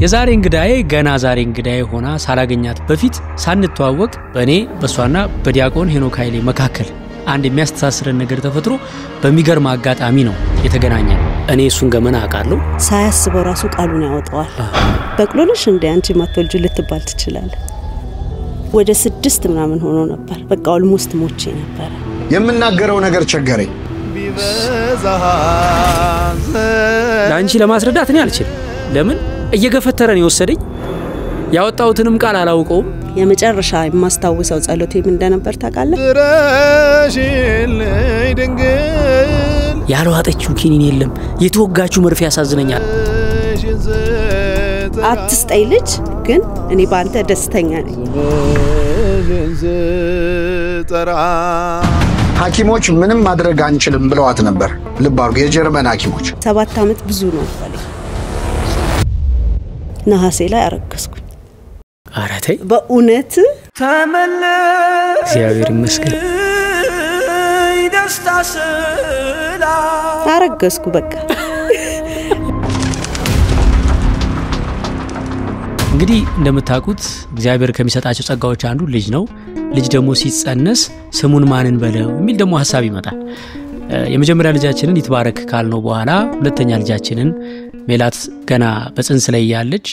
የዛሬ እንግዳዬ ገና ዛሬ እንግዳዬ ሆና ሳላገኛት በፊት ሳንተዋወቅ በእኔ በሷና በዲያቆን ሄኖክ ኃይሌ መካከል አንድ የሚያስተሳስረን ነገር ተፈጥሮ በሚገርም አጋጣሚ ነው የተገናኘነው። እኔ እሱን ገመና አውቃለሁ። ሳያስበው ራሱ ቃሉን ያወጣዋል። በቅሎልሽ እንደ አንቺ ማትወልጁ ልትባል ትችላለህ። ወደ 6 ምናምን ሆኖ ነበር። በቃ ኦልሞስት ሞቼ ነበር። የምናገረው ነገር ቸገረኝ። ላንቺ ለማስረዳት እኔ አልችልም። ለምን እየገፈተረን ይወሰደኝ ያወጣውትንም ቃል አላውቀውም። የመጨረሻ የማስታውሰው ጸሎቴ ምን እንደነበር ታውቃለህ? ያልዋጠችው ኪኒን የለም የተወጋችሁ መርፌ ያሳዝነኛል። አትስጠኝ ልጅ ግን እኔ ባንተ ደስተኛ ነኝ። ሐኪሞች ምንም ማድረግ አንችልም ብለዋት ነበር። ልብ አድርጉ፣ የጀርመን ሐኪሞች 7 ዓመት ብዙ ነው ማለት ነሐሴ ላይ አረገዝኩኝ። አራቴ በእውነት ተመለስ እግዚአብሔር ይመስገን ይደስታስላ አረገዝኩ በቃ። እንግዲህ እንደምታውቁት እግዚአብሔር ከሚሰጣቸው ጸጋዎች አንዱ ልጅ ነው። ልጅ ደግሞ ሲጸነስ ስሙን ማንን በለው የሚል ደግሞ ሐሳብ ይመጣል። የመጀመሪያ ልጃችንን ይትባረክ ካልነው በኋላ ሁለተኛ ልጃችንን ሜላት ገና በጽንስ ላይ ያለች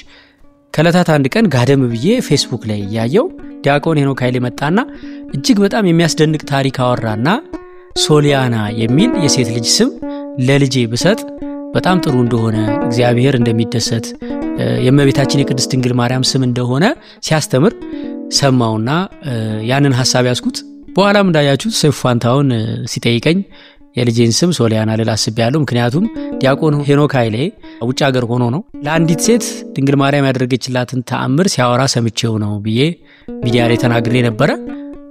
ከለታት አንድ ቀን ጋደም ብዬ ፌስቡክ ላይ ያየው ዲያቆን ሄኖክ ኃይሌ መጣና እጅግ በጣም የሚያስደንቅ ታሪክ አወራና ሶሊያና የሚል የሴት ልጅ ስም ለልጄ ብሰጥ በጣም ጥሩ እንደሆነ እግዚአብሔር እንደሚደሰት የእመቤታችን የቅድስት ድንግል ማርያም ስም እንደሆነ ሲያስተምር ሰማውና ያንን ሐሳብ ያስኩት። በኋላም እንዳያችሁት ሰይፋንታውን ሲጠይቀኝ የልጄን ስም ሶሊያና ልላስብያለሁ። ምክንያቱም ዲያቆን ሄኖክ ኃይሌ ውጭ ሀገር ሆኖ ነው ለአንዲት ሴት ድንግል ማርያም ያደረገችላትን ተአምር ሲያወራ ሰምቼው ነው ብዬ ሚዲያ ላይ ተናግሬ ነበር።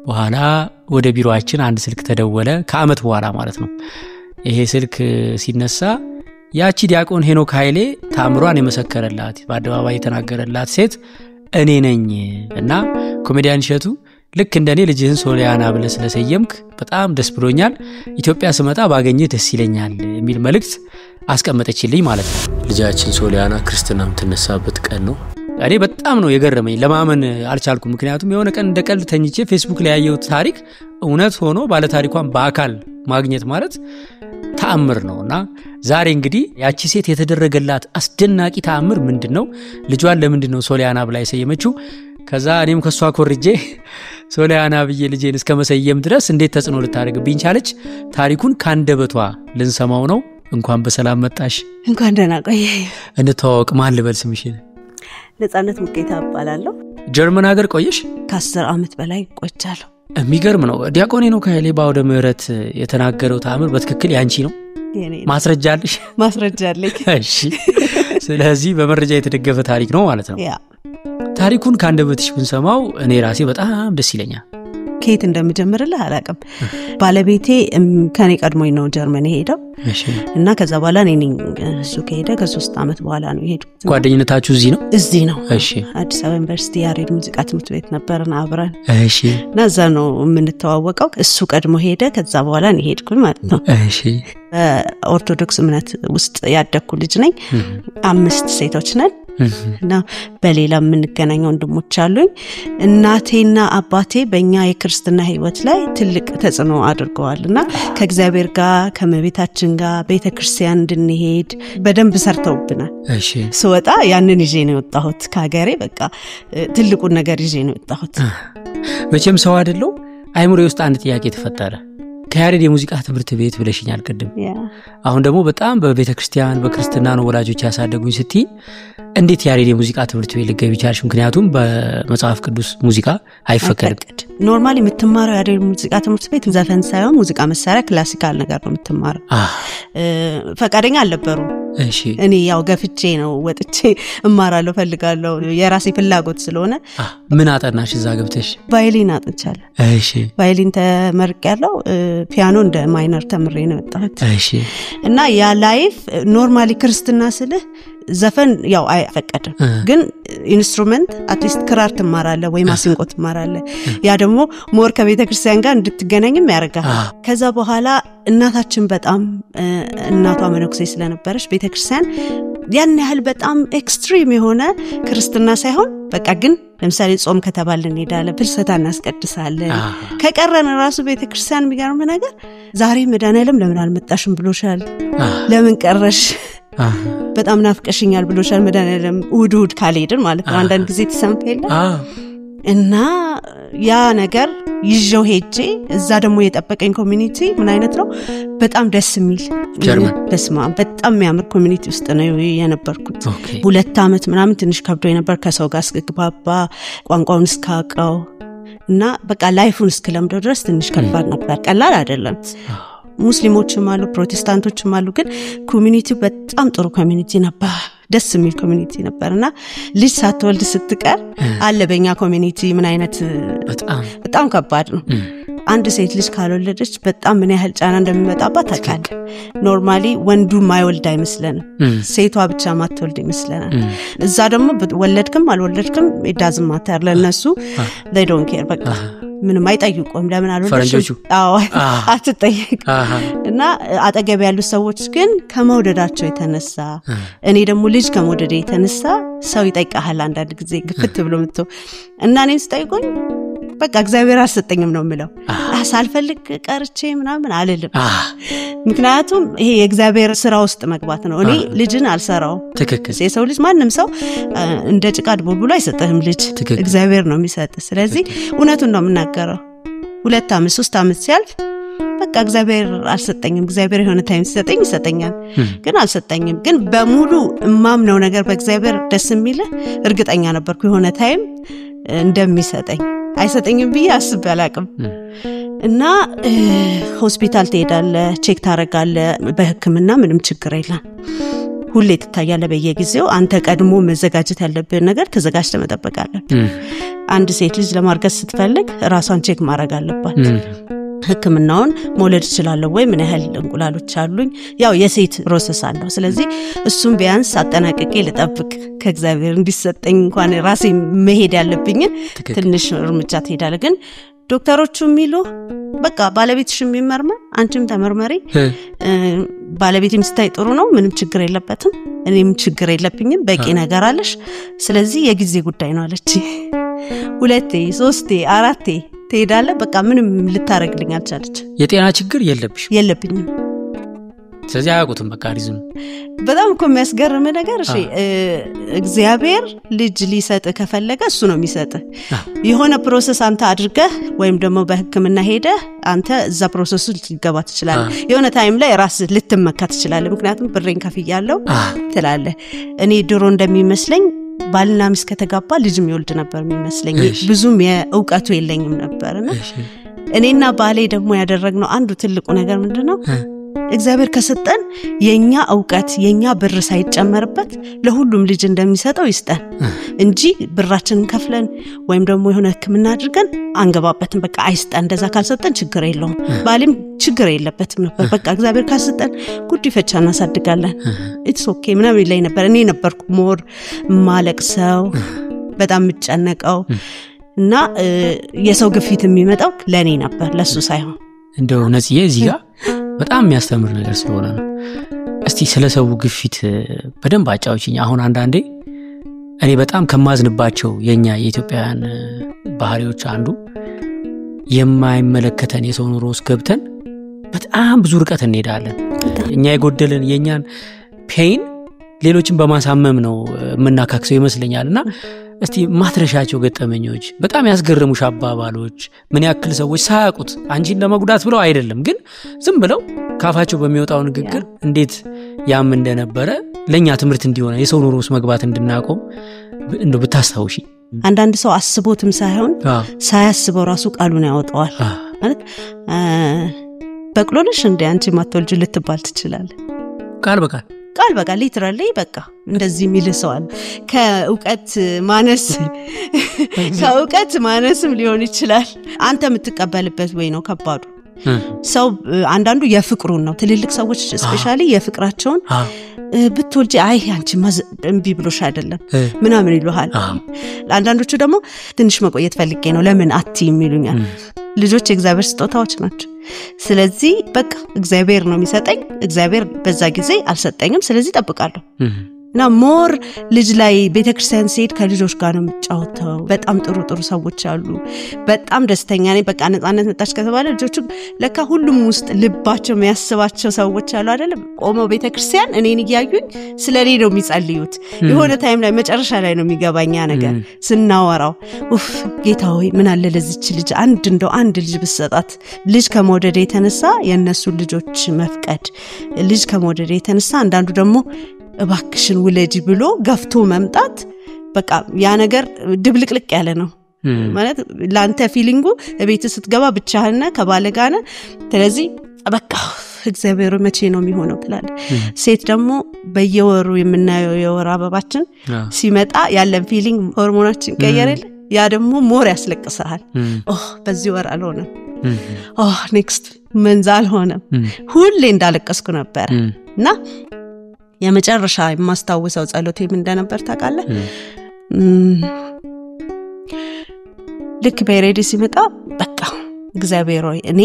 በኋላ ወደ ቢሮአችን አንድ ስልክ ተደወለ፣ ከአመት በኋላ ማለት ነው። ይሄ ስልክ ሲነሳ ያቺ ዲያቆን ሄኖክ ኃይሌ ተአምሯን የመሰከረላት በአደባባይ የተናገረላት ሴት እኔ ነኝ እና ኮሜዲያን እሸቱ ልክ እንደኔ ልጅህን ሶሊያና ብለህ ስለሰየምክ በጣም ደስ ብሎኛል፣ ኢትዮጵያ ስመጣ ባገኘህ ደስ ይለኛል የሚል መልእክት አስቀመጠችልኝ ማለት ነው። ልጃችን ሶሊያና ክርስትናም ተነሳበት ቀን ነው። እኔ በጣም ነው የገረመኝ፣ ለማመን አልቻልኩም። ምክንያቱም የሆነ ቀን እንደቀልድ ተኝቼ ፌስቡክ ላይ ያየሁት ታሪክ እውነት ሆኖ ባለ ታሪኳን በአካል ማግኘት ማለት ተአምር ነውና ዛሬ እንግዲህ ያቺ ሴት የተደረገላት አስደናቂ ተአምር ምንድነው? ልጇን ለምንድነው ሶሊያና ብላ የሰየመችው? ከዛ እኔም ከሷ ኮርጄ ሶሊያና ብዬ ልጄን እስከ መሰየም ድረስ እንዴት ተጽዕኖ ልታደርግብኝ ቻለች? ታሪኩን ካንደበቷ ልንሰማው ነው። እንኳን በሰላም መጣሽ። እንኳን ደህና ቆየህ። እንተዋወቅ። ማን ልበል ስምሽን? ነጻነት ሙቄታ እባላለሁ። ጀርመን ሀገር ቆየሽ? ከ10 ዓመት በላይ ቆይቻለሁ። የሚገርም ነው። ዲያቆን ሄኖክ ኃይሌ በአውደ ምሕረት የተናገረው ተአምር በትክክል ያንቺ ነው? ማስረጃ አለሽ? ማስረጃ አለኝ። እሺ፣ ስለዚህ በመረጃ የተደገፈ ታሪክ ነው ማለት ነው። ያ ታሪኩን ካንደበትሽ ብንሰማው እኔ ራሴ በጣም ደስ ይለኛል። ከየት እንደምጀምርልህ አላውቅም። ባለቤቴ ከኔ ቀድሞኝ ነው ጀርመን ሄደው እና ከዛ በኋላ እኔ እሱ ከሄደ ከ3 ዓመት በኋላ ነው የሄድኩት። ጓደኝነታችሁ እዚህ ነው? እዚህ ነው። እሺ። አዲስ አበባ ዩኒቨርሲቲ ያሬድ ሙዚቃ ትምህርት ቤት ነበርና አብረን። እሺ። እና እዛ ነው የምንተዋወቀው። እሱ ቀድሞ ሄደ፣ ከዛ በኋላ እኔ ሄድኩኝ ማለት ነው። እሺ። ኦርቶዶክስ እምነት ውስጥ ያደግኩ ልጅ ነኝ። 5 ሴቶች ነን እና በሌላ የምንገናኘው ወንድሞች አሉኝ። እናቴና አባቴ በእኛ የክርስትና ህይወት ላይ ትልቅ ተጽዕኖ አድርገዋልና ከእግዚአብሔር ጋር ከመቤታችን ጋር ቤተክርስቲያን እንድንሄድ በደንብ ሰርተውብናል። እሺ። ስወጣ ያንን ይዤ ነው የወጣሁት ከሀገሬ። በቃ ትልቁን ነገር ይዤ ነው የወጣሁት። መቼም ሰው አይደለው አይምሮዬ ውስጥ አንድ ጥያቄ ተፈጠረ። ከያሬድ የሙዚቃ ትምህርት ቤት ብለሽኛል ቅድም። አሁን ደግሞ በጣም በቤተክርስቲያን በክርስትና ነው ወላጆች ያሳደጉኝ ስትይ እንዴት ያሬድ የሙዚቃ ትምህርት ቤት ልገቢ ቻልሽ? ምክንያቱም በመጽሐፍ ቅዱስ ሙዚቃ አይፈቀድም። ኖርማሊ የምትማረው ያሬድ ሙዚቃ ትምህርት ቤት ዘፈን ሳይሆን ሙዚቃ መሳሪያ ክላሲካል ነገር ነው የምትማረው። ፈቃደኛ አልነበሩም። እሺ። እኔ ያው ገፍቼ ነው ወጥቼ እማራለሁ ፈልጋለሁ የራሴ ፍላጎት ስለሆነ። ምን አጠናሽ እዛ ገብተሽ? ቫዮሊን አጥንቻለሁ። እሺ። ቫዮሊን ተመርቄያለሁ። ፒያኖ እንደ ማይነር ተምሬ ነው የወጣሁት። እሺ። እና ያ ላይፍ ኖርማሊ ክርስትና ስልህ ዘፈን ያው አይፈቀድም ግን ኢንስትሩመንት አትሊስት ክራር ትማራለህ ወይ ማሲንቆ ትማራለህ ያ ደግሞ ሞር ከቤተክርስቲያን ጋር እንድትገናኝም ያደርጋል ከዛ በኋላ እናታችን በጣም እናቷ መነኩሴ ስለነበረች ቤተክርስቲያን ያን ያህል በጣም ኤክስትሪም የሆነ ክርስትና ሳይሆን በቃ ግን ለምሳሌ ጾም ከተባልን እንሄዳለን ፍልሰታ እናስቀድሳለን ከቀረን ራሱ ቤተክርስቲያን የሚገርም ነገር ዛሬ መድኃኒዓለም ለምን አልመጣሽም ብሎሻል ለምን ቀረሽ በጣም ናፍቀሽኛል ብሎሻል መድኃኒዓለም ውድ ካልሄድን ማለት ነው አንዳንድ ጊዜ ተሰምፈለ እና ያ ነገር ይዤው ሄጄ እዛ ደግሞ የጠበቀኝ ኮሚኒቲ ምን አይነት ነው በጣም ደስ የሚል በስማ በጣም የሚያምር ኮሚኒቲ ውስጥ ነው የነበርኩት 2 አመት ምናምን ትንሽ ከብዶ የነበር ከሰው ጋር እስክግባባ ቋንቋውን እስካቀው እና በቃ ላይፉን እስክለምደው ድረስ ትንሽ ከባድ ነበር ቀላል አይደለም ሙስሊሞችም አሉ ፕሮቴስታንቶችም አሉ ግን ኮሚኒቲው በጣም ጥሩ ኮሚኒቲ ነበር ደስ የሚል ኮሚኒቲ ነበርና ልጅ ሳትወልድ ስትቀር አለ በእኛ ኮሚኒቲ ምን አይነት በጣም ከባድ ነው አንድ ሴት ልጅ ካልወለደች በጣም ምን ያህል ጫና እንደሚመጣባት ታውቃለ ኖርማሊ ወንዱ ማይወልድ አይመስለን ሴቷ ብቻ ማትወልድ ይመስለናል እዛ ደግሞ ወለድክም አልወለድክም it doesn't matter ለነሱ they don't care በቃ ምንም አይጠይቁም ለምን አልወለድሽ አዎ አትጠይቅ እና አጠገብ ያሉ ሰዎች ግን ከመውደዳቸው የተነሳ እኔ ደግሞ ልጅ ከመውደዴ የተነሳ ሰው ይጠይቃል አንዳንድ ጊዜ ግፍት ብሎ መጥቶ እና እኔም ስጠይቁኝ በቃ እግዚአብሔር አሰጠኝም ነው ምለው አሳልፈልግ ቀርቼ ምናምን አልልም ምክንያቱም ይሄ የእግዚአብሔር ስራ ውስጥ መግባት ነው እኔ ልጅን አልሰራው ትክክል የሰው ልጅ ማንንም ሰው እንደ ጭቃድ ቦልቡሎ አይሰጥህም ልጅ እግዚአብሔር ነው የሚሰጥ ስለዚህ እውነቱን ነው የምናገረው 2 አመት 3 አመት ሲያልፍ በቃ እግዚአብሔር አልሰጠኝም እግዚአብሔር የሆነ ታይም ሲሰጠኝ ይሰጠኛል ግን አልሰጠኝም ግን በሙሉ እማምነው ነገር በእግዚአብሔር ደስ የሚል እርግጠኛ ነበርኩ የሆነ ታይም እንደሚሰጠኝ አይሰጠኝም ብዬ አስቤ አላቅም እና ሆስፒታል ትሄዳለህ ቼክ ታረጋለህ በህክምና ምንም ችግር የለም ሁሌ ትታያለህ በየጊዜው አንተ ቀድሞ መዘጋጀት ያለብህ ነገር ተዘጋጅተህ መጠበቅ አለብህ አንድ ሴት ልጅ ለማርገዝ ስትፈልግ ራሷን ቼክ ማድረግ አለባት ህክምናውን መውለድ ይችላል ወይ ምን ያህል እንቁላሎች አሉኝ ያው የሴት ፕሮሰስ አለው ስለዚህ እሱም ቢያንስ አጠናቅቄ ልጠብቅ ከእግዚአብሔር እንዲሰጠኝ እንኳን ራሴ መሄድ ያለብኝ ትንሽ እርምጃ ትሄዳለህ ግን ዶክተሮቹ የሚሉ በቃ ባለቤትሽ የሚመርመር አንቺም ተመርመሪ ባለቤትም ስታይ ጥሩ ነው ምንም ችግር የለበትም እኔም ችግር የለብኝም በቂ ነገር አለሽ ስለዚህ የጊዜ ጉዳይ ነው አለች 2 3 4 ትሄዳለህ በቃ ምንም ልታረግልኝ አልቻለች የጤና ችግር የለብኝም ስለዚህ አያውቁትም በቃ ሪዝም በጣም እኮ የሚያስገርም ነገር እሺ እግዚአብሔር ልጅ ሊሰጥ ከፈለገ እሱ ነው የሚሰጥ የሆነ ፕሮሰስ አንተ አድርገህ ወይም ደግሞ በህክምና ሄደ አንተ እዛ ፕሮሰሱ ልትገባ ትችላለህ የሆነ ታይም ላይ ራስ ልትመካ ትችላለህ ምክንያቱም ብሬን ከፍያለሁ ትላለህ እኔ ድሮ እንደሚመስለኝ ባልና ሚስት ከተጋባ ልጅም ይወልድ ነበር የሚመስለኝ ብዙም የእውቀቱ የለኝም ነበርና እኔና ባሌ ደግሞ ያደረግነው አንዱ ትልቁ ነገር ምንድነው እግዚአብሔር ከሰጠን የኛ ዕውቀት የኛ ብር ሳይጨመርበት ለሁሉም ልጅ እንደሚሰጠው ይስጠን እንጂ ብራችንን ከፍለን ወይም ደግሞ የሆነ ህክምና አድርገን አንገባበትም በቃ አይስጠን እንደዛ ካልሰጠን ችግር የለውም ባልም ችግር የለበትም ነበር በቃ እግዚአብሔር ካሰጠን ጉዲፈቻ እናሳድጋለን ኢትስ ኦኬ ምናምን ይለኝ ነበር እኔ ነበርኩ ሞር ማለቅሰው በጣም ምጨነቀው እና የሰው ግፊት የሚመጣው ለኔ ነበር ለሱ ሳይሆን እንደው ነጽዬ እዚህ ጋር በጣም የሚያስተምር ነገር ስለሆነ ነው እስቲ ስለሰው ግፊት በደንብ አጫውቺኝ አሁን አንዳንዴ እኔ በጣም ከማዝንባቸው የኛ የኢትዮጵያውያን ባህሪዎች አንዱ የማይመለከተን የሰው ኑሮ ውስጥ ገብተን በጣም ብዙ ርቀት እንሄዳለን እኛ የጎደለን የኛን ፔን ሌሎችን በማሳመም ነው የምናካክሰው ይመስለኛልና እስቲ ማትረሻቸው ገጠመኞች በጣም ያስገርሙሽ አባባሎች ምን ያክል ሰዎች ሳያውቁት አንቺን ለመጉዳት ብለው አይደለም ግን ዝም ብለው ካፋቸው በሚወጣው ንግግር እንዴት ያም እንደነበረ ለኛ ትምህርት እንዲሆነ የሰው ኑሮ ውስጥ መግባት እንድናቆም እንደው ብታስታውሺ አንዳንድ ሰው አስቦትም ሳይሆን ሳያስበው ራሱ ቃሉን ያወጣዋል ማለት በቅሎልሽ እንደ አንቺ ማትወልጅ ልትባል ትችላለህ ቃል በቃ ሊትራሊ በቃ እንደዚህ የሚል ሰው አለ ከእውቀት ማነስም ሊሆን ይችላል አንተ የምትቀበልበት ወይ ነው ከባዱ ሰው አንዳንዱ የፍቅሩን ነው ትልልቅ ሰዎች ስፔሻሊ የፍቅራቸውን ብትወልጂ አይ አንቺማ እምቢ ብሎሽ አይደለም ምናምን ይሉሃል አንዳንዶቹ ደግሞ ትንሽ መቆየት ፈልጌ ነው ለምን አትይም ይሉኛል ልጆች የእግዚአብሔር ስጦታዎች ናቸው ስለዚህ በቃ እግዚአብሔር ነው የሚሰጠኝ እግዚአብሔር በዛ ጊዜ አልሰጠኝም ስለዚህ ጠብቃለሁ እና ሞር ልጅ ላይ ቤተክርስቲያን ሲሄድ ከልጆች ጋር ነው የምጫወተው በጣም ጥሩ ሰዎች አሉ በጣም ደስተኛ ነኝ በቃ ነፃነት መጣች ከተባለ ልጆቹ ለካ ሁሉም ውስጥ ልባቸው የሚያስባቸው ሰዎች አሉ አይደለም ቆመው ቤተክርስቲያን እኔን ይያዩኝ ስለኔ ነው የሚጸልዩት የሆነ ታይም ላይ መጨረሻ ላይ ነው የሚገባኛ ነገር ስናወራው ኡፍ ጌታ ሆይ ምን አለ ለዚች ልጅ አንድ ልጅ ብሰጣት ልጅ ከመውደድ የተነሳ የነሱ ልጆች መፍቀድ ልጅ ከመውደድ የተነሳ አንዳንዱ ደግሞ እባክሽን ውለጂ ብሎ ገፍቶ መምጣት በቃ ያ ነገር ድብልቅልቅ ያለ ነው ማለት ላንተ ፊሊንጉ ቤት ስትገባ ብቻህና ከባለጋነ ስለዚህ በቃ እግዚአብሔር መቼ ነው የሚሆነው ትላል ሴት ደግሞ በየወሩ የምናየው የወር አበባችን ሲመጣ ያለን ፊሊንግ ሆርሞናችን ቀየረል ያ ደግሞ ሞር ያስለቅሳል በዚህ ወር አልሆነ ኔክስት መንዝ አልሆነ ሁሌ እንዳለቀስኩ ነበር እና የመጨረሻ የማስታውሰው ጸሎቴ ምን እንደነበር ታውቃለህ ልክ በሬዲ ሲመጣ በቃ እግዚአብሔር ሆይ እኔ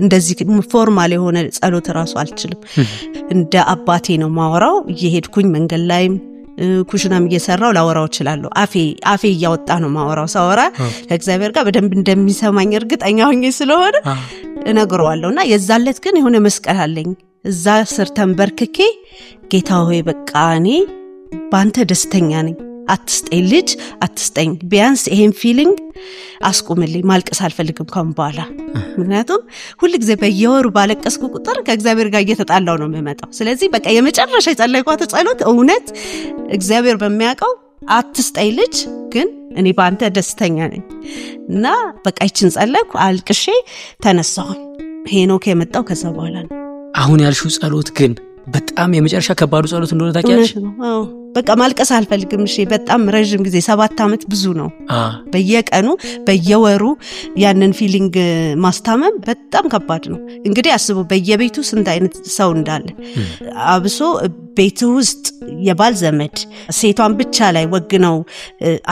እንደዚህ ፎርማል የሆነ ጸሎት ራሱ አልችልም እንደ አባቴ ነው ማወራው እየሄድኩኝ መንገድ ላይም ኩሽናም እየሰራው ላወራው እችላለሁ አፌ እያወጣ ነው ማወራው ሳወራ ከእግዚአብሔር ጋር በደንብ እንደሚሰማኝ እርግጠኛ ሆኜ ስለሆነ እነግረዋለሁና የዛለት ግን የሆነ መስቀል አለኝ እዛ ስር ተንበርክኬ ጌታ ሆይ በቃ እኔ ባንተ ደስተኛ ነኝ አትስጠኝ ልጅ አትስጠኝ ቢያንስ ይሄን ፊሊንግ አስቆምልኝ ማልቀስ አልፈልግም ከመባላ ምክንያቱም ሁሉ ጊዜ በየወሩ ባለቀስኩ ቁጥር ከእግዚአብሔር ጋር እየተጣላው ነው የምመጣው ስለዚህ በቃ የመጨረሻ የጸለይኳት ጸሎት እውነት እግዚአብሔር በሚያውቀው አትስጠኝ ልጅ ግን እኔ ባንተ ደስተኛ ነኝ እና በቃ ይችን ጸለይኩ አልቅሼ ተነሳሁ ሄኖክ የመጣው ከዛ በኋላ ነው አሁን ያልሽው ጸሎት ግን በጣም የመጨረሻ ከባዱ ጸሎት እንደሆነ ታውቂያለሽ በቃ ማልቀስ አልፈልግም እሺ በጣም ረጅም ጊዜ 7 አመት ብዙ ነው በየቀኑ በየወሩ ያንን ፊሊንግ ማስታመም በጣም ከባድ ነው እንግዲህ አስቡ በየቤቱ ስንት አይነት ሰው እንዳለ አብሶ ቤቱ ውስጥ የባል ዘመድ ሴቷን ብቻ ላይ ወግነው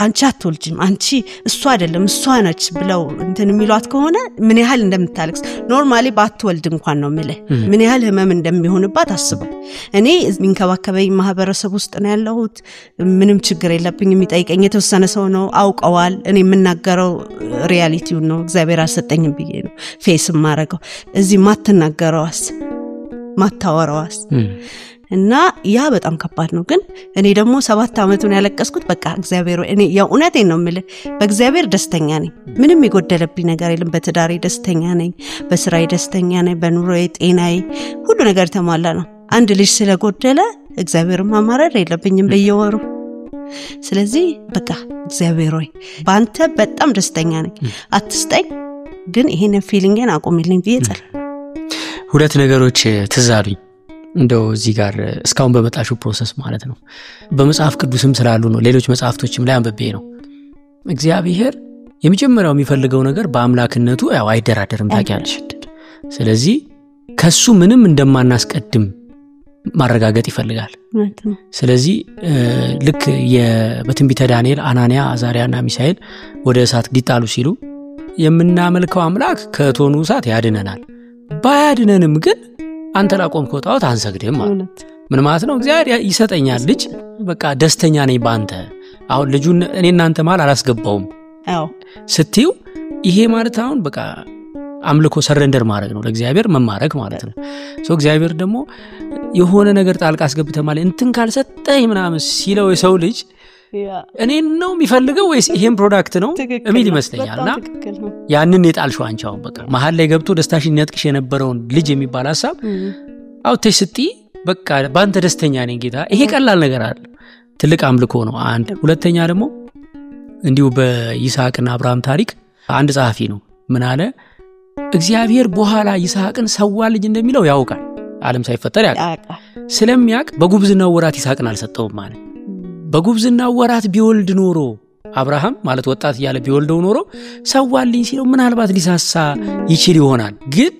አንቺ አትወልጂም አንቺ እሷ አይደለም እሷ ነች ብለው እንትን የሚሏት ከሆነ ምን ያህል እንደምታለቅስ ኖርማሊ ባትወልድ እንኳን ነው ማለት ምን ያህል ህመም እንደሚሆንባት አስበው እኔ የሚንከባከበኝ ማህበረሰብ ውስጥ ነው ያለሁት ምንም ችግር የለብኝ የሚጠይቀኝ የተወሰነ ሰው ነው አውቀዋል እኔ የምናገረው ሪያሊቲው ነው እግዚአብሔር አሰጠኝም ብዬ ነው ፌስ ማረጋው እዚህ ማትናገረዋስ ማታወራዋስ እና ያ በጣም ከባድ ነው ግን እኔ ደግሞ 7 አመቱን ያለቀስኩት በቃ እግዚአብሔር እኔ የእውነቴን ነው የምልህ በእግዚአብሔር ደስተኛ ነኝ ምንም የጎደለብኝ ነገር የለም በትዳሬ ደስተኛ ነኝ በስራዬ ደስተኛ ነኝ በኑሮዬ ጤናዬ ሁሉ ነገር ተሟላ ነው አንድ ልጅ ስለጎደለ እግዚአብሔር ማማረር የለብኝም በየወሩ ስለዚህ በቃ እግዚአብሔር ሆይ ባንተ በጣም ደስተኛ ነኝ አትስጠኝ ግን ይሄን ፊሊንግን አቆምልኝ ቢየጸል ሁለት ነገሮች ትዛሉኝ እንደው እዚህ ጋር እስካሁን በመጣሽው ፕሮሰስ ማለት ነው በመጽሐፍ ቅዱስም ስላሉ ነው ሌሎች መጽሐፍቶችም ላይ አንብቤ ነው እግዚአብሔር የመጀመሪያው የሚፈልገው ነገር በአምላክነቱ ያው አይደራደርም ታውቂያለሽ ስለዚህ ከሱ ምንም እንደማናስቀድም ማረጋገጥ ይፈልጋል ስለዚህ ልክ በትንቢተ ዳንኤል አናንያ አዛሪያና ሚሳኤል ወደ እሳት ሊጣሉ ሲሉ የምናመልከው አምላክ ከቶኑ እሳት ያድነናል ባያድነንም ግን አንተ ላቆምከው ጣዖት አንሰግድም ማለት ምን ማለት ነው እግዚአብሔር ይሰጠኛል ልጅ በቃ ደስተኛ ነኝ ባንተ አሁን ልጁን እኔ እናንተ ማል አላስገባውም ስትዩ ይሄ ማለት አሁን በቃ አምልኮ ሰረንደር ማድረግ ነው ለእግዚአብሔር መማረክ ማለት ነው እግዚአብሔር ደግሞ የሆነ ነገር ጣልቃ አስገብተ ማለት እንትን ካልሰጠኝ ምናምን ሲለው የሰው ልጅ እኔን ነው የሚፈልገው ወይስ ይሄን ፕሮዳክት ነው እሚል ይመስለኛልና ያንን የጣልሽው አንቻው በቃ መሃል ላይ ገብቶ ደስታሽን ያጥቅሽ የነበረውን ልጅ የሚባል ሐሳብ አውጥተሽ ስትይ በቃ ባንተ ደስተኛ ነኝ ጌታ ይሄ ቀላል ነገር አይደል ትልቅ አምልኮ ነው አንድ ሁለተኛ ደግሞ እንዲሁ በይስሐቅና አብርሃም ታሪክ አንድ ጸሐፊ ነው ምን አለ እግዚአብሔር በኋላ ይስሐቅን ሰዋ ልጅ እንደሚለው ያውቃል ዓለም ሳይፈጠር ያውቃል ስለሚያውቅ በጉብዝናው ወራት ይስሐቅን አልሰጠውም ማለት በጉብዝናው ወራት ቢወልድ ኖሮ አብርሃም ማለት ወጣት ያለ ቢወልደው ኖሮ ሰዋልኝ ሲለው ምናልባት ሊሳሳ ይችል ይሆናል ግን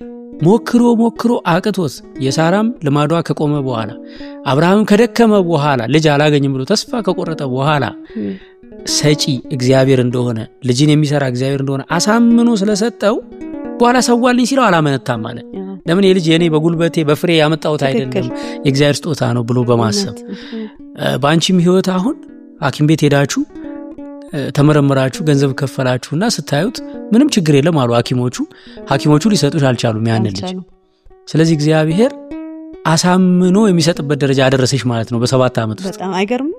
ሞክሮ አቅቶት የሳራም ልማዷ ከቆመ በኋላ አብርሃምም ከደከመ በኋላ ልጅ አላገኝም ብሎ ተስፋ ከቆረጠ በኋላ ሰጪ እግዚአብሔር እንደሆነ ልጅን የሚሰራ እግዚአብሔር እንደሆነ አሳምኖ ስለሰጠው በኋላ ሰዋልኝ ሲለው አላመነታም ማለት ለምን የልጅ የኔ በጉልበቴ በፍሬ ያመጣውት አይደለም የእግዚአብሔር ስጦታ ነው ብሎ በማሰብ ባንቺም ህይወት አሁን ሐኪም ቤት ሄዳችሁ ተመረመራችሁ ገንዘብ ከፈላችሁና ስታዩት ምንም ችግር የለም አሉ ሐኪሞቹ ሊሰጡሽ አልቻሉም ያን ልጅ ስለዚህ እግዚአብሔር አሳምኖ የሚሰጥበት ደረጃ አደረሰሽ ማለት ነው በ7 አመት ውስጥ በጣም አይገርም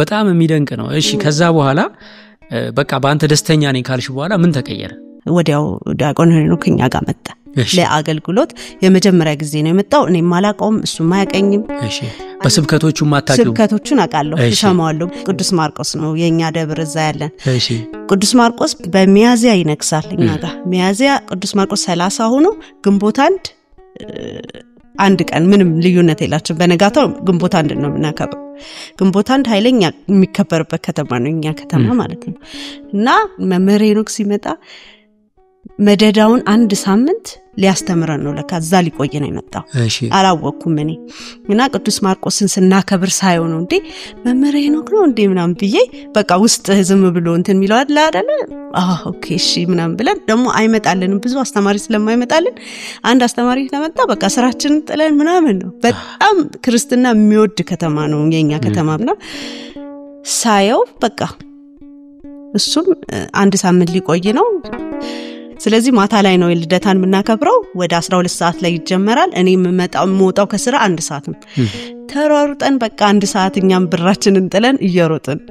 በጣም የሚደንቅ ነው እሺ ከዛ በኋላ በቃ ባንተ ደስተኛ ነኝ ካልሽ በኋላ ምን ተቀየረ ወዲያው ዲያቆን ሄኖክ እኛ ጋር መጣ ለአገልግሎት የመጀመሪያ ጊዜ ነው የመጣው እኔ ማላቀውም እሱ ማያቀኝም እሺ በስብከቶቹ ማታቂው ስብከቶቹን አቃለሁ ተሰማዋለሁ ቅዱስ ማርቆስ ነው የኛ ደብር እዛ ያለን እሺ ቅዱስ ማርቆስ በሚያዚያ ይነክሳል እኛ ጋር ሚያዚያ ቅዱስ ማርቆስ 30 ሆኖ ግንቦት አንድ ቀን ምንም ልዩነት የላችሁ በነጋታው ግንቦት አንድ ነው ምናከብረው ግንቦት አንድ ኃይለኛ የሚከበርበት ከተማ ነው እኛ ከተማ ማለት ነው እና መምህር ሄኖክ ሲመጣ መደዳውን አንድ ሳምንት ሊያስተምረን ነው ለካ እዛ ሊቆይ ነው የመጣው አላወኩም እኔ እና ቅዱስ ማርቆስን ስናከብር ሳይሆን ነው እንዴ መምህር ሄኖክ ነው እንዴ ምናምን ብዬ በቃ ውስጥ ዝም ብሎ እንትን ሚለው አይደለ ኦኬ እሺ ምናምን ብለን ደግሞ አይመጣልንም ብዙ አስተማሪ ስለማይመጣልን አንድ አስተማሪ ለመጣ በቃ ስራችንን ጥለን ምናምን ነው በጣም ክርስትና የሚወድ ከተማ ነው የኛ ከተማና ሳየው በቃ እሱም አንድ ሳምንት ሊቆይ ነው ስለዚህ ማታ ላይ ነው ልደታን ምናከብረው ወደ 12 ሰዓት ላይ ይጀመራል እኔ የምወጣው ከስራ 1 ሰዓት ነው ተሯሩጠን በቃ 1 ሰዓት እኛም ብራችንን ጥለን እየሮጥን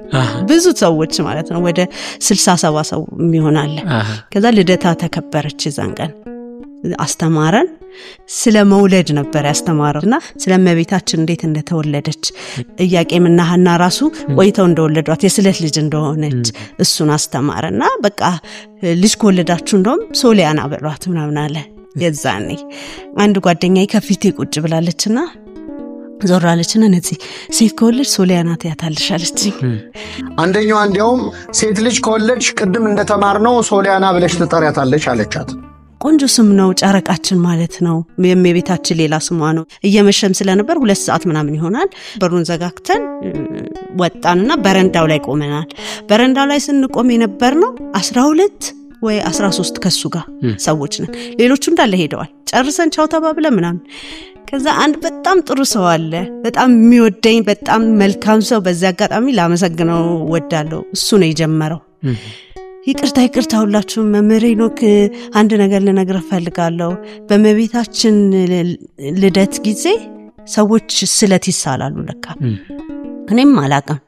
ብዙ ሰዎች ማለት ነው ወደ 67 ሰው የሚሆናል ከዛ ልደታ ተከበረች ዛን ቀን አስተማረን ስለ መውለድ ነበር ያስተማረውና ስለ መቤታችን እንዴት እንደተወለደች ኢያቄምና ሐና ራሱ ቆይተው እንደወለዷት የስለት ልጅ እንደሆነች እሱን አስተማረና በቃ ልጅ ከወለዳችሁ እንደውም ሶሊያና በሏት ምናምን አለ የዛኔ አንድ ጓደኛዬ ከፊቴ ቁጭ ብላለችና ዞራለችና ነዚህ ሴት ከወለድ ሶሊያና ትያታለሻለች አንደኛው እንዲያውም ሴት ልጅ ከወለድሽ ቅድም እንደተማርነው ሶሊያና ብለሽ ትጠሪያታለሽ አለቻት ቆንጆ ስም ነው ጫረቃችን ማለት ነው የመቤታችን ሌላ ስሟ ነው እየመሸም ስለነበር 2 ሰዓት ምናምን ይሆናል በሩን ዘጋግተን ወጣንና በረንዳው ላይ ቆመናል በረንዳው ላይ ስንቆም የነበርነው 12 ወይ 13 ከሱ ጋር ሰዎች ነን ሌሎቹ እንዳለ ሄደዋል ጨርሰን ቻው ተባብለ ምናምን ከዛ አንድ በጣም ጥሩ ሰው አለ በጣም የሚወደኝ በጣም መልካም ሰው በዛ አጋጣሚ ላመሰግነው ወዳለው እሱ ነው የጀመረው ይቅርታ ሁላችሁም መምህር ሄኖክ አንድ ነገር ልነግርህ ፈልጋለሁ በመቤታችን ልደት ጊዜ ሰዎች ስለት ይሳላሉ ለካ እኔም አላቀም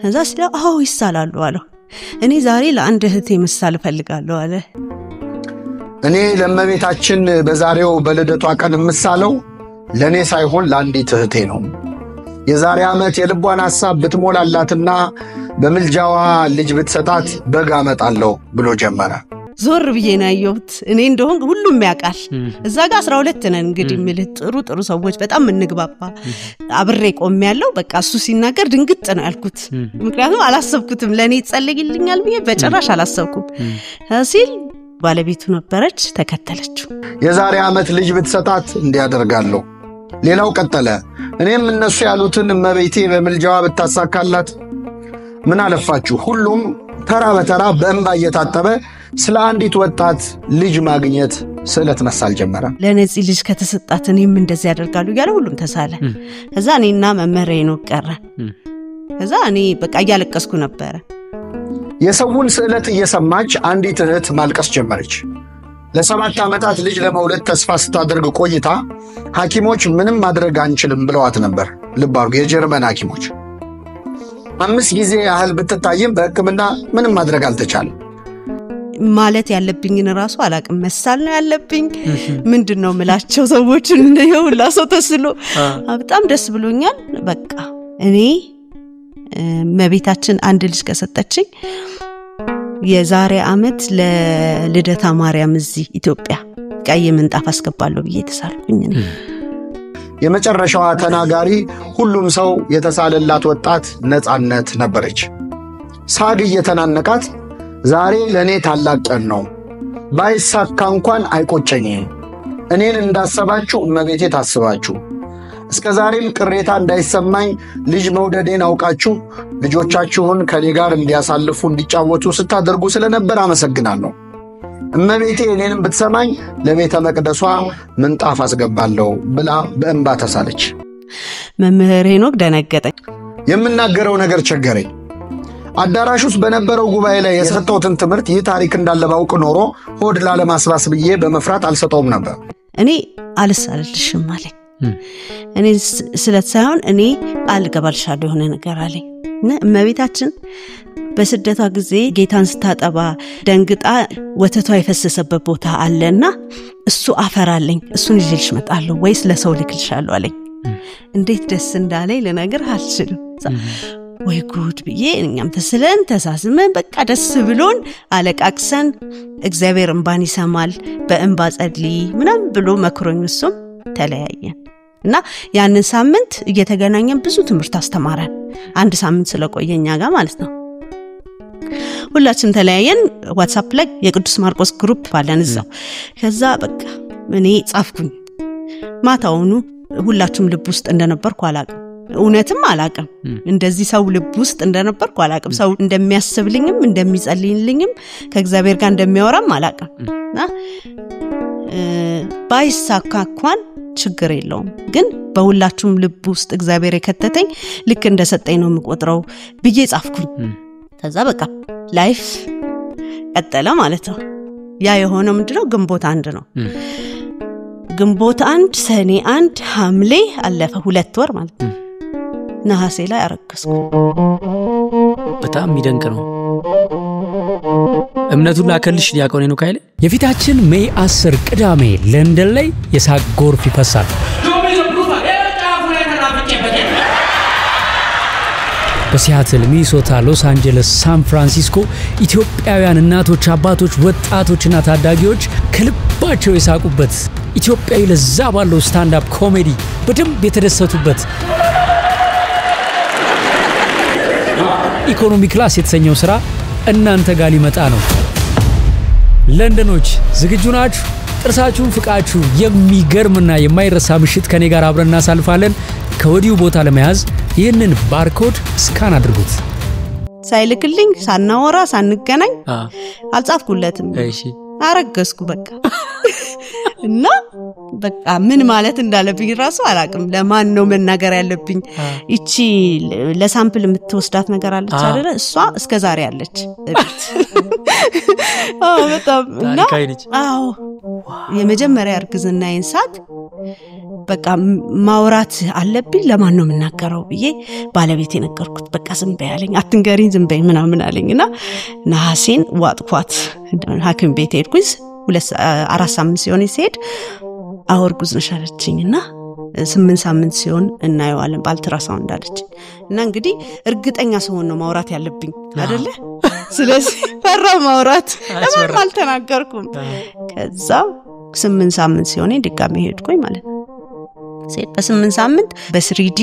ከዛ ሲለው አዎ ይሳላሉ አለው እኔ ዛሬ ለአንድ እህቴ መሳል ፈልጋለሁ አለ እኔ ለመቤታችን በዛሬው በልደቷ ቀን ምሳለው ለኔ ሳይሆን ለአንዲት እህቴ ነው የዛሬ አመት የልቧን ሐሳብ ብትሞላላትና በመልጃዋ ልጅ ብትሰጣት በጋ መጣለው ብሎ ጀመረ ዞር ብዬ ነው ያየሁት እኔ እንደሆን ሁሉም ያውቃል እዛ ጋር 12 ነን እንግዲህ ምልህ ጥሩ ሰዎች በጣም እንግባባ አብሬ ቆም ያለው በቃ እሱ ሲናገር ድንግጥ ነው ያልኩት ምክንያቱም አላሰብኩትም ለኔ ይጸልይልኛል ብዬ በጭራሽ አላሰብኩም ሲል ባለቤቱ ነበረች ተከተለችው የዛሬ አመት ልጅ ብትሰጣት እንዲያደርጋለሁ ሌላው ቀጠለ እኔም እነሱ ያሉትን መቤቴ በመልጃዋ ብታሳካላት ምን አለፋችሁ ሁሉም ተራ በተራ በእንባ እየታጠበ ስለ አንዲት ወጣት ልጅ ማግኘት ስለት መሳል ጀመረ ለነዚህ ልጅ ከተሰጣት እኔም እንደዚህ ያደርጋሉ ያለ ሁሉም ተሳለ ከዛ እኔና መምህር ሄኖክ ቀረ ከዛ እኔ በቃ ያለቀስኩ ነበር የሰውን ስለት እየሰማች አንዲት እህት ማልቀስ ጀመረች ለ7 አመታት ልጅ ለመውለድ ተስፋ ስታደርግ ቆይታ ሐኪሞች ምንም ማድረግ አንችልም ብለዋት ነበር ልብ አድርጉ የጀርመን ሐኪሞች 5 ጊዜ ያህል ብትታይም በሕክምና ምንም ማድረግ አልተቻለም ማለት ያለብኝን ራሱ አላቅም መሳል ነው ያለብኝ ምንድነው ምላቸው ሰዎችን እንደው ላሰው ተስሎ በጣም ደስ ብሎኛል በቃ እኔ መቤታችን አንድ ልጅ ከሰጠችኝ የዛሬ አመት ለልደታ ማርያም እዚህ ኢትዮጵያ ቀይ ምንጣፍ አስገባለሁ ብዬ ተሳልኩኝ እኔ የመጨረሻዋ ተናጋሪ ሁሉም ሰው የተሳለላት ወጣት ነጻነት ነበረች ሳግ እየተናነቃት ዛሬ ለኔ ታላቅ ቀን ነው፣ ባይሳካ እንኳን አይቆጨኝም። እኔን እንዳሰባችሁ እመቤቴ ታስባችሁ፣ እስከዛሬም ቅሬታ እንዳይሰማኝ ልጅ መውደዴን አውቃችሁ ልጆቻችሁን ከኔ ጋር እንዲያሳልፉ እንዲጫወቱ ስታደርጉ ስለነበር አመሰግናለሁ። እመቤቴ እኔንም ብትሰማኝ ለቤተ መቅደሷ ምንጣፍ አስገባለሁ ብላ በእንባ ተሳለች። መምህር ሄኖክ ደነገጠ። የምናገረው ነገር ቸገረኝ። አዳራሽ ውስጥ በነበረው ጉባኤ ላይ የሰጠሁትን ትምህርት ይህ ታሪክ እንዳለ ባውቅ ኖሮ ሆድ ላለማስባስ ብዬ በመፍራት አልሰጠውም ነበር። እኔ አልሳልልሽም አለኝ። እኔ ስለት ሳይሆን እኔ አልገባልሻለሁ የሆነ ነገር አለኝ። እመቤታችን በስደቷ ጊዜ ጌታን ስታጠባ ደንግጣ ወተቷ የፈሰሰበት ቦታ አለና እሱ አፈራለኝ፣ እሱን ይዤልሽ መጣለሁ ወይስ ለሰው ልክልሻለሁ አለኝ። እንዴት ደስ እንዳለኝ ልነግር አልችልም። ወይ ጉድ ብዬ እኛም ተስለን ተሳስመን በቃ ደስ ብሎን አለቃቅሰን እግዚአብሔር እንባን ይሰማል በእንባ ጸልይ ምናምን ብሎ መክሮኝ እሱም ተለያየን እና ያንን ሳምንት እየተገናኘን ብዙ ትምህርት አስተማረን። አንድ ሳምንት ስለቆየኛ ጋር ማለት ነው። ሁላችንም ተለያየን። ዋትስአፕ ላይ የቅዱስ ማርቆስ ግሩፕ ባለን እዛው። ከዛ በቃ እኔ ጻፍኩኝ። ማታውኑ ሁላችሁም ልብ ውስጥ እንደነበርኩ አላቅም፣ እውነትም አላቅም። እንደዚህ ሰው ልብ ውስጥ እንደነበርኩ አላቅም። ሰው እንደሚያስብልኝም እንደሚጸልይልኝም ከእግዚአብሔር ጋር እንደሚያወራም አላቅም። እና ባይሳካ እንኳን ችግር የለውም፣ ግን በሁላችሁም ልብ ውስጥ እግዚአብሔር የከተተኝ ልክ እንደሰጠኝ ነው የምቆጥረው ብዬ ጻፍኩኝ። ከዛ በቃ ላይፍ ቀጠለ ማለት ነው። ያ የሆነው ምንድነው? ግንቦት 1 ነው። ግንቦት 1 ሰኔ 1 ሐምሌ አለፈ 2 ወር ማለት ነው። ነሐሴ ላይ አረገዝኩ። በጣም የሚደንቅ ነው። እምነቱን ላከልሽ ዲያቆን ሄኖክ ኃይሌ። የፊታችን ሜይ 10 ቅዳሜ ለንደን ላይ የሳቅ ጎርፍ ይፈሳል። በሲያትል፣ ሚኒሶታ፣ ሎስ አንጀለስ፣ ሳን ፍራንሲስኮ ኢትዮጵያውያን እናቶች፣ አባቶች፣ ወጣቶችና ታዳጊዎች ከልባቸው የሳቁበት ኢትዮጵያዊ ለዛ ባለው ስታንድ አፕ ኮሜዲ በደንብ የተደሰቱበት ኢኮኖሚ ክላስ የተሰኘው ስራ እናንተ ጋር ሊመጣ ነው። ለንደኖች ዝግጁ ናችሁ? ጥርሳችሁን ፍቃችሁ የሚገርምና የማይረሳ ምሽት ከኔ ጋር አብረን እናሳልፋለን። ከወዲሁ ቦታ ለመያዝ ይህንን ባርኮድ ስካን አድርጉት። ሳይልክልኝ ሳናወራ ሳንገናኝ አልጻፍኩለትም። እሺ አረገዝኩ በቃ። እና በቃ ምን ማለት እንዳለብኝ ራሱ አላቅም። ለማን ነው መናገር ያለብኝ? እቺ ለሳምፕል የምትወስዳት ነገር አለች አይደለ? እሷ እስከ ዛሬ አለች እቤት። በጣም እና አዎ የመጀመሪያ እርግዝናዬን ሳቅ በቃ ማውራት አለብኝ። ለማን ነው የምናገረው ብዬ ባለቤቴ ነገርኩት። በቃ ዝም በይ አለኝ። አትንገሪኝ ዝም በይ ምናምን አለኝና ነሐሴን ዋጥኳት። ሐኪም ቤት ሄድኩኝ። 4 ሳምንት ሲሆን ሲሄድ አወርጉዝ ነሽ አለችኝና 8 ሳምንት ሲሆን እናየዋለን ባልትራሳውንድ አለችኝ። እና እንግዲህ እርግጠኛ ስሆን ነው ማውራት ያለብኝ አይደለ? ስለዚህ ፈራው ማውራት ለማንም አልተናገርኩም። ከዛ 8 ሳምንት ሲሆን ድጋሜ ሄድኩኝ ማለት ነው። በ8 ሳምንት በ3D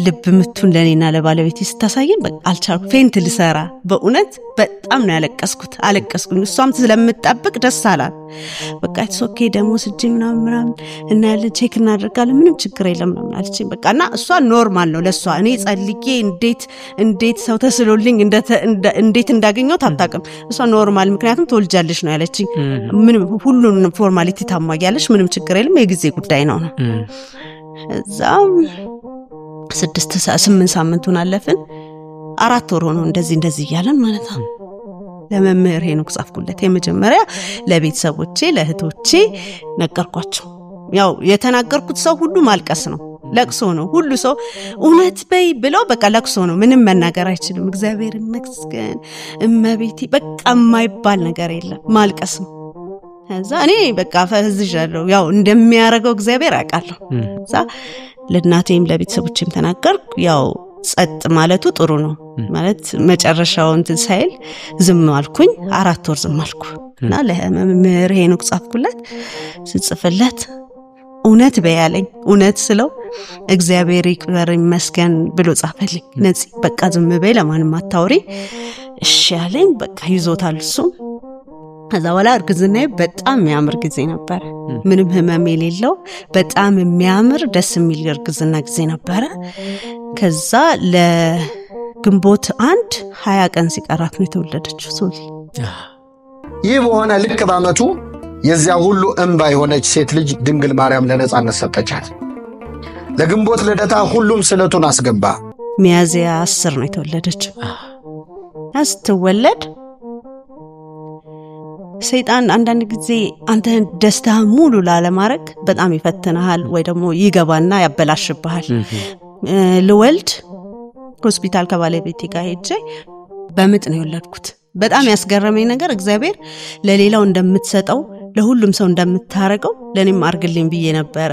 ልብ ምቱን ለኔና ለባለቤቴ ስታሳየን በቃ አልቻልኩም። ፌንት ልሰራ በእውነት በጣም ነው ያለቀስኩት። አለቀስኩኝ። እሷም ስለምትጠብቅ ደስ አላት። በቃ ኦኬ ደሞ ስጂ ምናምን እና ያለ ቼክ እናደርጋለን ምንም ችግር የለም አለችኝ። በቃና እሷ ኖርማል ነው ለሷ። እኔ ጸልዬ እንዴት ሰው ተስሎልኝ እንዴት እንዳገኘው ታጣቀም። እሷ ኖርማል ምክንያቱም ተወልጃለሽ ነው ያለችኝ። ምንም ሁሉንም ፎርማሊቲ ታሟያለሽ ምንም ችግር የለም የጊዜ ጉዳይ ነው። እዛም 8 ሳምንቱን አለፍን። 4 ወር ሆኖ እንደዚህ እያለን ማለት ነው። ለመምህር ሄኖክ ጻፍኩለት። የመጀመሪያ ለቤተሰቦቼ ለእህቶቼ ነገርኳቸው። ያው የተናገርኩት ሰው ሁሉ ማልቀስ ነው፣ ለቅሶ ነው። ሁሉ ሰው እውነት በይ ብለው በቃ ለቅሶ ነው። ምንም መናገር አይችልም። እግዚአብሔር ይመስገን እመቤቴ በቃ የማይባል ነገር የለም፣ ማልቀስ ነው። ከዛ እኔ በቃ ፈዝዣለሁ። ያው እንደሚያረጋው እግዚአብሔር አውቃለሁ። ከዛ ለእናቴም ለቤተሰቦቼም ተናገርኩ። ያው ጸጥ ማለቱ ጥሩ ነው ማለት መጨረሻው እንትን ሳይል ዝም አልኩኝ። 4 ወር ዝም አልኩ እና ለመምህር ሄኖክ ጻፍኩለት። ስጽፍለት እውነት በያለኝ እውነት ስለው እግዚአብሔር ይክበር ይመስገን ብሎ ጻፈልኝ። ነፂ በቃ ዝም በይ ለማንም አታውሪ እሺ ያለኝ በቃ ይዞታል እሱ ከዛ በኋላ እርግዝናዬ በጣም የሚያምር ጊዜ ነበር ምንም ህመም የሌለው በጣም የሚያምር ደስ የሚል እርግዝና ጊዜ ነበር ከዛ ለግንቦት 1 20 ቀን ሲቀራት ነው የተወለደችው ሶሊ ይህ በሆነ ልክ በአመቱ የዚያ ሁሉ እንባ የሆነች ሴት ልጅ ድንግል ማርያም ለነጻነት ሰጠቻት ለግንቦት ልደታ ሁሉም ስለቱን አስገባ ሚያዝያ 10 ነው የተወለደችው አስተወለድ ሰይጣን አንዳንድ ጊዜ አንተ ደስታ ሙሉ ላለማረክ በጣም ይፈትናል ወይ ደግሞ ይገባና ያበላሽብሃል ለወልድ ሆስፒታል ከባለቤቴ ጋር ሄጄ በምጥ ነው የወለድኩት በጣም ያስገረመኝ ነገር እግዚአብሔር ለሌላው እንደምትሰጠው ለሁሉም ሰው እንደምታረቀው ለኔም አርግልኝ ብዬ ነበር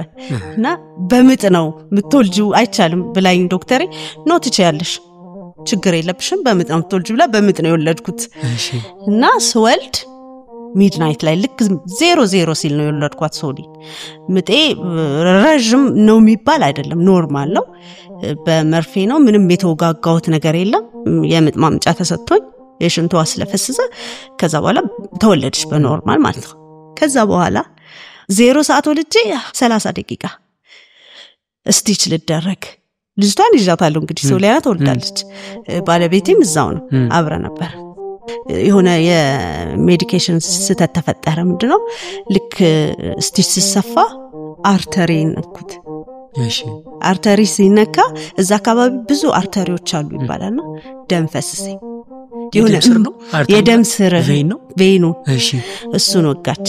እና በምጥ ነው ምትወልጂው አይቻልም ብላኝ ዶክተሬ ነው ትችያለሽ ችግር የለብሽም በምጥ ነው ምትወልጂው ብላ በምጥ ነው የወለድኩት እና ስወልድ ሚድናይት ላይ ልክ 00 ሲል ነው የወለድኳት ሶሊ ምጤ ረጅም ነው የሚባል አይደለም ኖርማል ነው በመርፌ ነው ምንም የተወጋጋውት ነገር የለም የምጥ ማምጫ ተሰጥቶኝ የሽንቷ ስለፈሰሰ ከዛ በኋላ ተወለድሽ በኖርማል ማለት ነው ከዛ በኋላ 0 ሰዓት ወልጄ 30 ደቂቃ ስቲች ልደረግ ልጅቷን ይዣታለሁ እንግዲህ ሶሊያና ተወልዳለች ባለቤቴም እዛው ነው አብረ ነበር የሆነ የሜዲኬሽን ስተት ተፈጠረ ምንድነው ልክ ስቲች ሲሰፋ አርተሪ ነኩት እሺ አርተሪ ሲነካ እዛ አካባቢ ብዙ አርተሪዎች አሉ ይባላልና ደም ፈሰሰኝ የሆነ የደም ስር ቬኑ እሺ እሱን ወጋች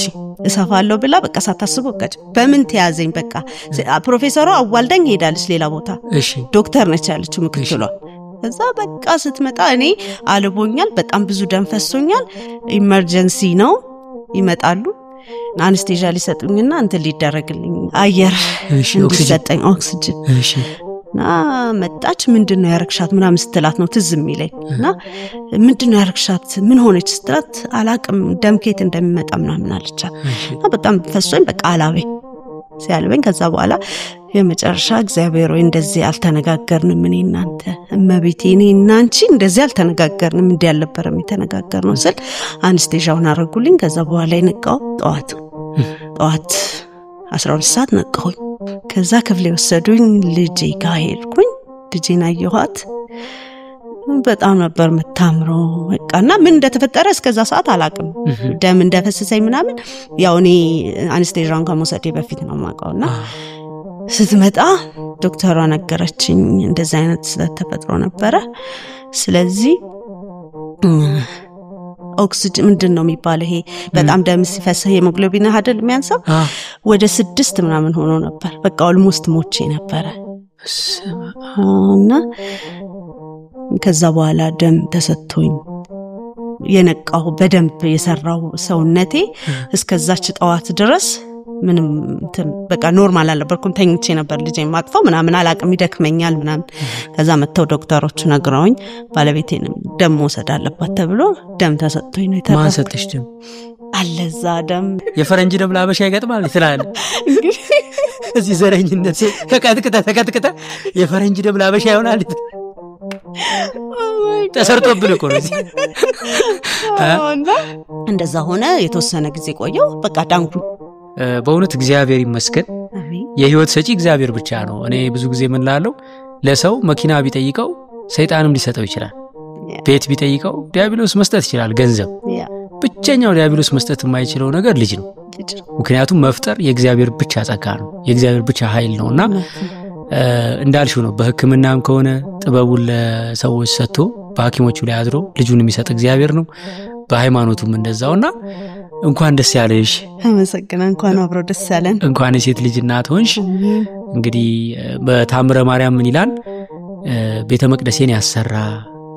እሰፋለሁ ብላ በቃ ሳታስብ ወጋች በምን ተያዘኝ በቃ ፕሮፌሰሩ አዋልዳኝ ሄዳለች ሌላ ቦታ እሺ ዶክተር ነች ያለችው ምክትሏ ከዛ በቃ ስትመጣ እኔ አልቦኛል በጣም ብዙ ደም ፈሶኛል ኢመርጀንሲ ነው ይመጣሉ አንስቴዣ ሊሰጡኝና እንት ሊደረግልኝ አየር እንዲሰጠኝ ኦክሲጅን እሺ ና መጣች ምንድነው ያረክሻት ምናምን ስትላት ነው ትዝም ይለኝና ምንድነው ያረክሻት ምን ሆነች ስትላት አላቅም ደምኬት እንደሚመጣ ምናምን አለቻት በጣም ፈሶኝ በቃ አላበኝ ሲያልበኝ ከዛ በኋላ የመጨረሻ እግዚአብሔር ወይ እንደዚህ አልተነጋገርንም ምን እናንተ እመቤቴ እኔ እናንቺ እንደዚህ አልተነጋገርንም እንዴ ያልነበረም የተነጋገርነው ስል አንስቴዣውን አረጉልኝ ከዛ በኋላ ይነቃው ጠዋት 12 ሰዓት ነቃሁኝ ከዛ ክፍሌ ወሰዱኝ ልጄ ጋር ሄድኩኝ ልጄን አየኋት በጣም ነበር መታምረው በቃና ምን እንደተፈጠረ እስከዛ ሰዓት አላቅም ደም እንደፈሰሰኝ ምናምን ያው እኔ አንስቴዣውን ከመውሰዴ በፊት ነው ማውቀውና ስትመጣ ዶክተሯ ነገረችኝ እንደዛ አይነት ስለተፈጥሮ ነበር ስለዚህ ኦክሲጅን ምንድነው የሚባለው ይሄ በጣም ደም ሲፈሰህ ሄሞግሎቢን አይደል የሚያንሰው ወደ 6 ምናምን ሆኖ ነበር በቃ ኦልሞስት ሞቼ ነበር እና ከዛ በኋላ ደም ተሰጥቶኝ የነቃው በደንብ የሰራው ሰውነቴ እስከዛች ጠዋት ድረስ ምንም በቃ ኖርማል አልነበርኩም ተኝቼ ነበር ልጄን ማቅፈው ምናምን አላቅም ይደክመኛል ምናምን ከዛ መተው ዶክተሮቹ ነግረውኝ ባለቤቴን ደም መውሰድ አለባት ተብሎ ደም ተሰጥቶኝ ነው የተባለው ማን ሰጥሽ ደም አለዛ ደም የፈረንጅ ደም ላበሻ ይገጥማል ይላል እዚህ ዘረኝነት ተከትከተ የፈረንጅ ደም ላበሻ ይሆናል ተሰርቶብን እኮ ነው እንደዛ ሆነ የተወሰነ ጊዜ ቆየው በቃ ዳንኩ በእውነት እግዚአብሔር ይመስገን የህይወት ሰጪ እግዚአብሔር ብቻ ነው እኔ ብዙ ጊዜ ምን ላለው ለሰው መኪና ቢጠይቀው ሰይጣንም ሊሰጠው ይችላል ቤት ቢጠይቀው ዲያብሎስ መስጠት ይችላል ገንዘብ ብቻኛው ዲያብሎስ መስጠት የማይችለው ነገር ልጅ ነው ምክንያቱም መፍጠር የእግዚአብሔር ብቻ ጸጋ ነው የእግዚአብሔር ብቻ ኃይል ነውና እንዳልሽው ነው በህክምናም ከሆነ ጥበቡን ለሰዎች ሰጥቶ በሐኪሞቹ ላይ አድሮ ልጁን የሚሰጥ እግዚአብሔር ነው በሃይማኖቱም እንደዛውና እንኳን ደስ ያለሽ አመሰግናለሁ እንኳን አብሮ ደስ ያለን እንኳን የሴት ልጅ እናት ሆንሽ እንግዲህ በታምረ ማርያም ምን ይላል ቤተ መቅደሴን ያሰራ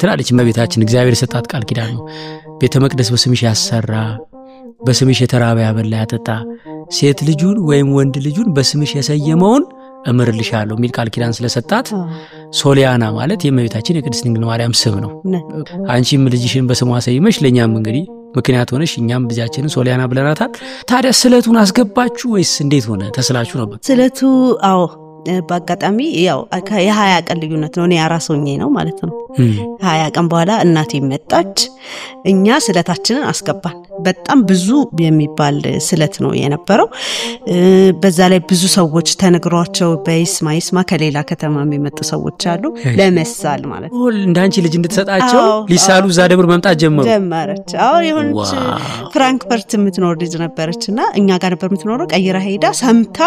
ትላለች እመቤታችን እግዚአብሔር ሰጣት ቃል ኪዳን ነው ቤተ መቅደስ በስምሽ ያሰራ በስምሽ የተራበ ያበላ ያጠጣ ሴት ልጁን ወይም ወንድ ልጁን በስምሽ የሰየመውን እምርልሻለሁ ሚል ቃል ኪዳን ስለሰጣት ሶሊያና ማለት የእመቤታችን የቅድስት ድንግል ማርያም ስም ነው አንቺም ልጅሽን በስሟ ሰይመሽ ለኛም እንግዲህ ምክንያት ሆነሽ እኛም ልጃችንን ሶሊያና ብለናታል ታዲያ ስለቱን አስገባችሁ ወይስ እንዴት ሆነ ተስላችሁ ነበር ስለቱ አዎ በአጋጣሚ ያው የ20 ቀን ልዩነት ነው እኔ አራስ ሆኜ ነው ማለት ነው 20 ቀን በኋላ እናቴ መጣች እኛ ስለታችንን አስገባን በጣም ብዙ የሚባል ስለት ነው የነበረው በዛ ላይ ብዙ ሰዎች ተነግሯቸው በይስማ ከሌላ ከተማ የሚመጡ ሰዎች አሉ ለመሳል ማለት ነው እንዳንቺ ልጅ እንድትሰጣቸው ሊሳሉ እዛ ደብር መምጣት ጀመረች አዎ የሆነች ፍራንክፈርት የምትኖር ልጅ ነበረችና እኛ ጋር ነበር የምትኖረው ቀይራ ሄዳ ሰምታ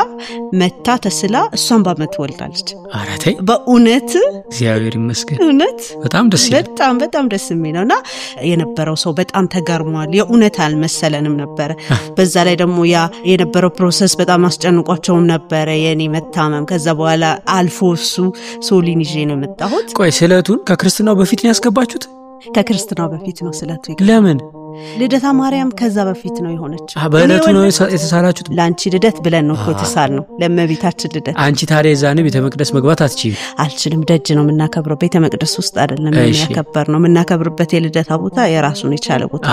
መታ ተስላ እሷን ባመት ወልዳለች አራተይ በእውነት እግዚአብሔር ይመስገን እውነት በጣም ደስ ይላል በጣም ደስ የሚለውና የነበረው ሰው በጣም ተገርሟል የእውነት አልመሰለንም ነበር በዛ ላይ ደግሞ ያ የነበረው ፕሮሰስ በጣም አስጨንቋቸውም ነበር የኔ መታመም ከዛ በኋላ አልፎ እሱ ሶሊን ይዤ ነው መጣሁት ቆይ ስለቱን ከክርስትናው በፊት ነው ያስገባችሁት ከክርስትናው በፊት ነው ስለቱ ለምን ልደታ ማርያም ከዛ በፊት ነው የሆነች በእለቱ ነው የተሳላችሁት ላንቺ ልደት ብለን ነው የተሳል ነው ለመቤታችን ልደት አንቺ ታዲያ ዛኔ ቤተ መቅደስ መግባት አልችልም ደጅ ነው የምናከብረው ቤተ መቅደስ ውስጥ አይደለም የሚያከበር ነው የምናከብርበት የልደታ ቦታ የራሱን የቻለ ቦታ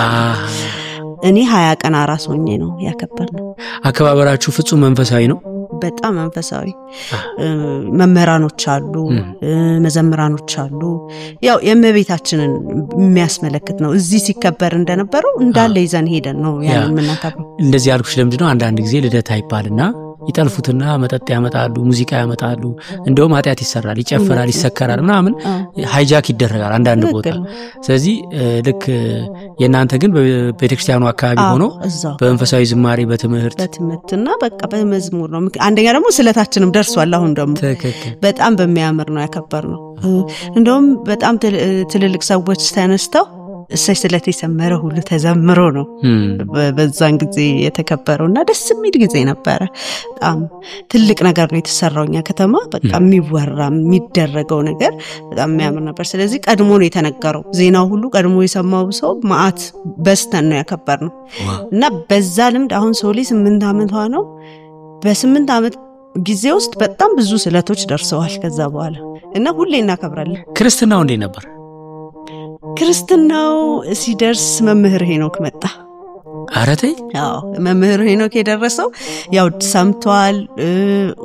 እኔ 20 ቀን አራስ ሆኜ ነው ያከበርነው አከባበራችሁ ፍጹም መንፈሳዊ ነው በጣም መንፈሳዊ መምህራኖች አሉ መዘምራኖች አሉ ያው የመቤታችንን የሚያስመለክት ነው እዚህ ሲከበር እንደነበረው እንዳለ ይዘን ሄደን ነው ያን ምናከብረው እንደዚህ ያልኩሽ ለምንድነው አንዳንድ ጊዜ ልደታ ይባልና ይጠልፉትና መጠጥ ያመጣሉ ሙዚቃ ያመጣሉ እንደውም ኃጢያት ይሰራል ይጨፈራል ይሰከራል ምናምን ሃይጃክ ይደረጋል አንዳንድ ቦታ ስለዚህ ልክ የናንተ ግን በቤተክርስቲያኑ አካባቢ ሆኖ በመንፈሳዊ ዝማሬ በትምህርትና በቃ በመዝሙር ነው አንደኛ ደግሞ ስለታችንም ደርሷል አሁን ደግሞ በጣም በሚያምር ነው ያከበርነው እንደውም በጣም ትልልቅ ሰዎች ተነስተው ስለቴ ሰመረ ሁሉ ተዘምሮ ነው በዛን ጊዜ የተከበረውና ደስ የሚል ጊዜ ነበር በጣም ትልቅ ነገር ነው የተሰራውኛ ከተማ በቃ የሚወራ የሚደረገው ነገር በጣም የሚያምር ነበር ስለዚህ ቀድሞ ነው የተነገረው ዜናው ሁሉ ቀድሞ የሰማው ሰው ማአት በስተን ነው ያከበርነው እና በዛ ልምድ አሁን ሶሊ 8 አመቷ ነው በ8 አመት ጊዜ ውስጥ በጣም ብዙ ስለቶች ደርሰዋል ከዛ በኋላ እና ሁሌ እናከብራለን ክርስትናው እንዴት ነበር ክርስትናው ሲደርስ መምህር ሄኖክ መጣ አረተይ ያው መምህር ሄኖክ የደረሰው ያው ሰምቷል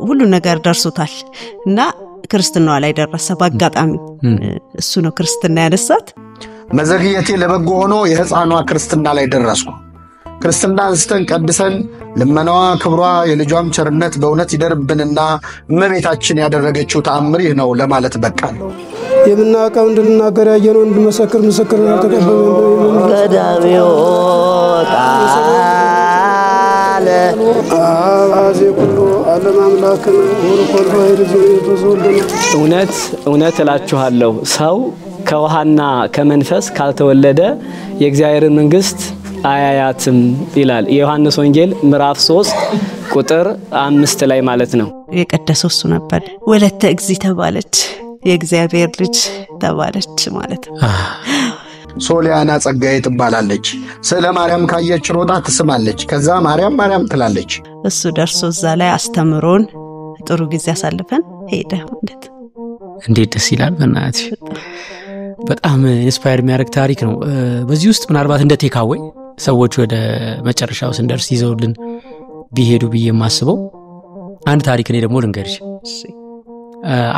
ሁሉ ነገር ደርሶታል እና ክርስትናው ላይ ደረሰ በአጋጣሚ እሱ ነው ክርስትና ያነሳት መዘግየቴ ለበጎ ሆኖ የህፃኗ ክርስትና ላይ ደረስኩ ክርስትና አንስተን ቀድሰን ለመናዋ ክብሯ የልጇም ቸርነት በእውነት ይደርብንና እመቤታችን ያደረገችው ተአምር ይህ ነው ለማለት በቃለሁ የምናቀው እንድንናገር ያየነው እንድመሰክር ምስክርና ተቀበሉ ገዳሚው ቃል አዜ ሁሉ ዓለም አምላክን ወልቆል ሆይር እውነት እላችኋለሁ ሰው ከውሃና ከመንፈስ ካልተወለደ የእግዚአብሔር መንግስት አያያትም ይላል የዮሐንስ ወንጌል ምዕራፍ 3 ቁጥር 5 ላይ ማለት ነው የቀደሰው እሱ ነበር ወለተ እግዚእ ተባለች የእግዚአብሔር ልጅ ተባለች ማለት ነው ሶሊያና ጸጋዬ ትባላለች ስለ ማርያም ካየች ሮጣ ትስማለች ከዛ ማርያም ትላለች እሱ ደርሶ እዛ ላይ አስተምሮን ጥሩ ጊዜ አሳልፈን ሄደ ማለት እንዴት ደስ ይላል በእናትሽ በጣም ኢንስፓየር የሚያደርግ ታሪክ ነው በዚህ ውስጥ ምናልባት እንደ ቴካዌ ሰዎች ወደ መጨረሻው ስንደርስ ይዘውልን ቢሄዱ ብዬ ማስበው አንድ ታሪክ እኔ ደግሞ ልንገርሽ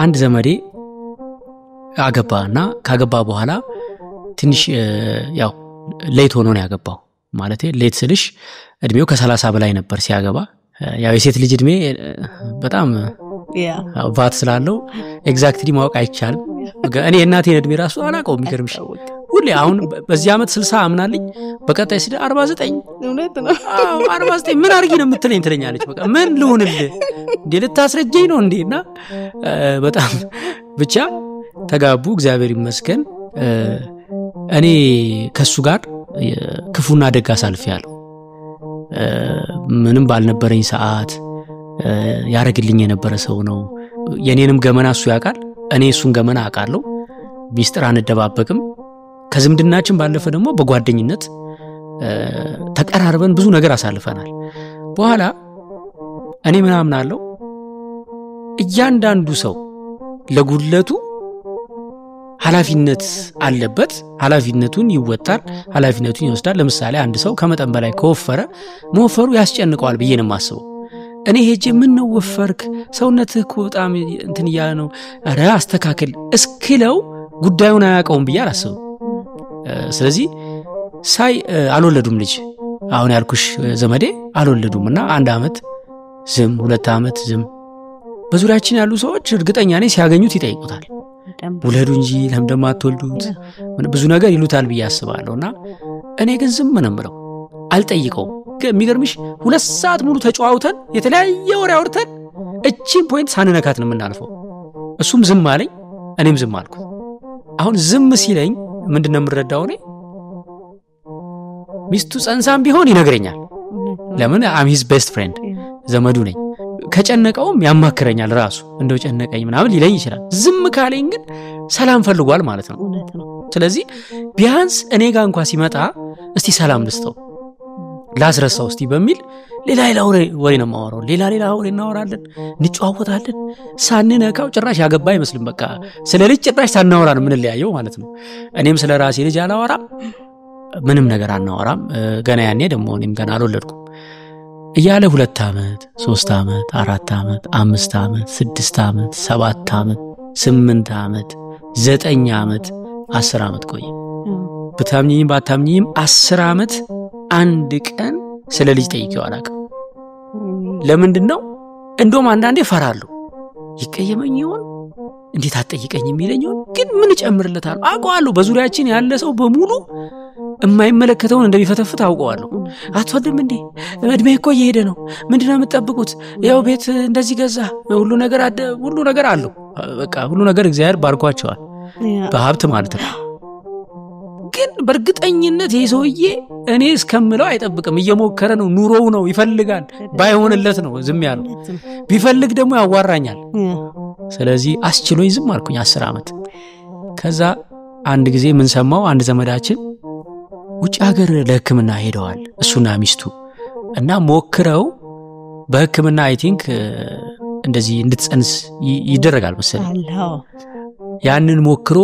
አንድ ዘመዴ አገባና ካገባ በኋላ ትንሽ ያው ሌት ሆኖ ነው ያገባው ማለት ሌት ስልሽ እድሜው ከ30 በላይ ነበር ሲያገባ ያው የሴት ልጅ እድሜ በጣም ቫት ስላለው ኤግዛክትሊ ማወቅ አይቻልም እኔ እናቴን እድሜ ራሱ አላውቀውም የሚገርምሽ ሁሌ አሁን በዚህ አመት 60 አምናልኝ በቀጣይ ሲደ 49 እውነት ነው 49 ምን አርጊ ነው የምትለኝ ትለኛለች በቃ ምን ልሁንልህ እንዴ ልታስረጀኝ ነው እንዴና በጣም ብቻ ተጋቡ እግዚአብሔር ይመስገን እኔ ከሱ ጋር ክፉና ደግ አሳልፌያለሁ ምንም ባልነበረኝ ሰዓት ያረግልኝ የነበረ ሰው ነው የኔንም ገመና እሱ ያውቃል እኔ እሱን ገመና አውቃለሁ ሚስጥር አንደባበቅም ከዝምድናችን ባለፈ ደግሞ በጓደኝነት ተቀራርበን ብዙ ነገር አሳልፈናል በኋላ እኔ ምን አምናለሁ እያንዳንዱ ሰው ለጉድለቱ ኃላፊነት አለበት ኃላፊነቱን ይወጣል ኃላፊነቱን ይወስዳል ለምሳሌ አንድ ሰው ከመጠን በላይ ከወፈረ መወፈሩ ያስጨንቀዋል ብዬ ነው ማስበው እኔ ሄጄ ምን ነው ወፈርክ ሰውነትህ እኮ በጣም እንትን ይያ ነው አረ አስተካክል እስክለው ጉዳዩን አያውቀውም ብዬ አላስብም። ስለዚህ ሳይ አልወለዱም ልጅ አሁን ያልኩሽ ዘመዴ አልወለዱምና 1 አመት ዝም 2 አመት ዝም በዙሪያችን ያሉ ሰዎች እርግጠኛ ነኝ ሲያገኙት ይጠይቁታል ውለዱ እንጂ ለምን ደማ አትወልዱት ብዙ ነገር ይሉታል ብዬ አስባለሁና እኔ ግን ዝም ምንምለው አልጠይቀው የሚገርምሽ 2 ሰዓት ሙሉ ተጫዋውተን የተለያየ ወሬ አውርተን እቺን ፖይንት ሳንነካት ነው የምናልፈው። እሱም ዝም አለኝ እኔም ዝም አልኩ። አሁን ዝም ሲለኝ ምንድነው የምረዳው እኔ ሚስቱ ጸንሳም ቢሆን ይነግረኛል። ለምን አም ሂዝ ቤስት ፍሬንድ ዘመዱ ነኝ። ከጨነቀውም ያማክረኛል ራሱ እንደው ጨነቀኝ ምናምን ሊለኝ ይችላል። ዝም ካለኝ ግን ሰላም ፈልጓል ማለት ነው። ስለዚህ ቢያንስ እኔ ጋር እንኳን ሲመጣ እስቲ ሰላም ልስጠው ላስረሳው እስቲ በሚል ሌላ ወሬ ነው ማወራው። ሌላ ወሬ እናወራለን እንጫወታለን ሳንነካው ጭራሽ ያገባ አይመስልም። በቃ ስለ ልጅ ጭራሽ ሳናወራ ነው ምን ለያየው ማለት ነው። እኔም ስለ ራሴ ልጅ አላወራም ምንም ነገር አናወራም። ገና ያኔ ደሞ እኔም ገና አልወለድኩም እያለ 2 አመት 3 አመት 4 አመት 5 አመት 6 አመት 7 አመት 8 አመት 9 አመት 10 አመት ቆየ። በታምኚም ባታምኚም 10 አመት አንድ ቀን ስለ ልጅ ጠይቄው አላውቅም። ለምንድነው እንደውም አንዳንዴ ፈራለሁ ይቀየመኝ ይሆን እንዴት አትጠይቀኝ የሚለኝ ይሆን ግን ምን ጨምርለታል አውቀዋለሁ። በዙሪያችን ያለ ሰው በሙሉ የማይመለከተውን እንደሚፈተፍት አውቀዋለሁ። አትወልድም እንዴ እድሜ እኮ እየሄደ ነው ምንድነው የምትጠብቁት ያው ቤት እንደዚህ ገዛ ሁሉ ነገር አለው በቃ ሁሉ ነገር እግዚአብሔር ባርኳቸዋል በሀብት ማለት ነው። ግን በርግጠኝነት ይሄ እኔ እስከምለው አይጠብቅም እየሞከረ ነው ኑሮው ነው ይፈልጋል ባይሆንለት ነው ዝም ያለው ቢፈልግ ደግሞ ያዋራኛል። ስለዚህ አስችሎኝ ዝም አልኩኝ 10 አመት። ከዛ አንድ ጊዜ ምን ሰማው አንድ ዘመዳችን ውጭ ሀገር ለህክምና ሄደዋል እሱና ሚስቱ እና ሞክረው በህክምና አይ ቲንክ እንደዚህ እንድትጸንስ ይደረጋል መሰለኝ ያንን ሞክሮ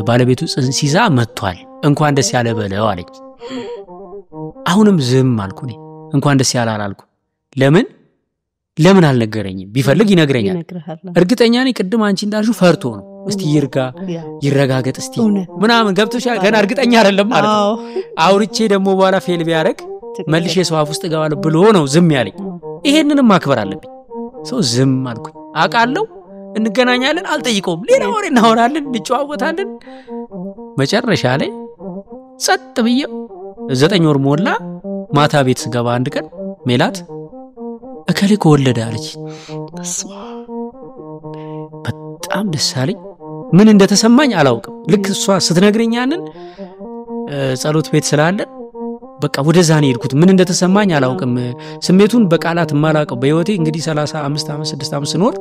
ባለቤቱ ጽንስ ይዛ መጥቷል እንኳን ደስ ያለ በለው አለኝ። አሁንም ዝም አልኩኝ እንኳን ደስ ያለ አላልኩ። ለምን አልነገረኝም ቢፈልግ ይነግረኛል። እርግጠኛ ነኝ ቅድም አንቺ እንዳልሽው ፈርቶ ነው እስቲ ይረጋገጥ እስቲ ምናምን ገብቶሻል ገና እርግጠኛ አይደለም ማለት ነው። አውርቼ ደግሞ በኋላ ፌል ቢያረግ መልሼ ሰው አፍ ውስጥ ገባለ ብሎ ነው ዝም ያለኝ። ይሄንንም ማክበር አለብኝ። ሰው ዝም አልኩኝ አቃለው እንገናኛለን አልጠይቀውም ሌላ ወሬ እናወራለን እንጫወታለን። መጨረሻ ላይ ጸጥ ብዬው 9 ወር ሞላ ማታ ቤት ስገባ አንድ ቀን ሜላት እከሌ ከወለደ አለች። በጣም ደስ አለኝ። ምን እንደተሰማኝ አላውቅም። ልክ እሷ ስትነግረኛንን ጸሎት ቤት ስላለን በቃ ወደዛ ነው የሄድኩት። ምን እንደተሰማኝ አላውቅም። ስሜቱን በቃላት ማላውቀው በህይወቴ እንግዲህ 35 አመት 6 አመት ስኖር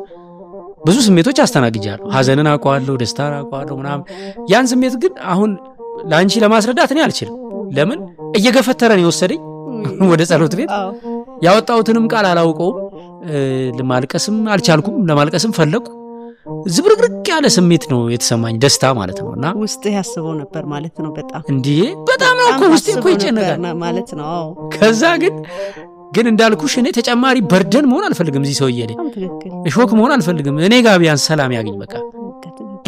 ብዙ ስሜቶች አስተናግጃለሁ። ሐዘንን አውቀዋለሁ ደስታን አውቀዋለሁ ምናምን ያን ስሜት ግን አሁን ላንቺ ለማስረዳት እኔ አልችልም። ለምን እየገፈተረ ነው የወሰደኝ ወደ ጸሎት ቤት ያወጣውትንም ቃል አላውቀው ለማልቀስም አልቻልኩም ለማልቀስም ፈለኩ። ዝብርቅርቅ ያለ ስሜት ነው የተሰማኝ ደስታ ማለት ነውና ውስጥ ያስበው ነበር ማለት ነው። በጣም ነው እኮ ውስጥ እኮ ይጨነቃል ማለት ነው። ከዛ ግን እንዳልኩሽ እኔ ተጨማሪ በርደን መሆን አልፈልግም እዚህ ሰውዬ ላይ እሾክ መሆን አልፈልግም። እኔ ጋር ቢያንስ ሰላም ያገኝ በቃ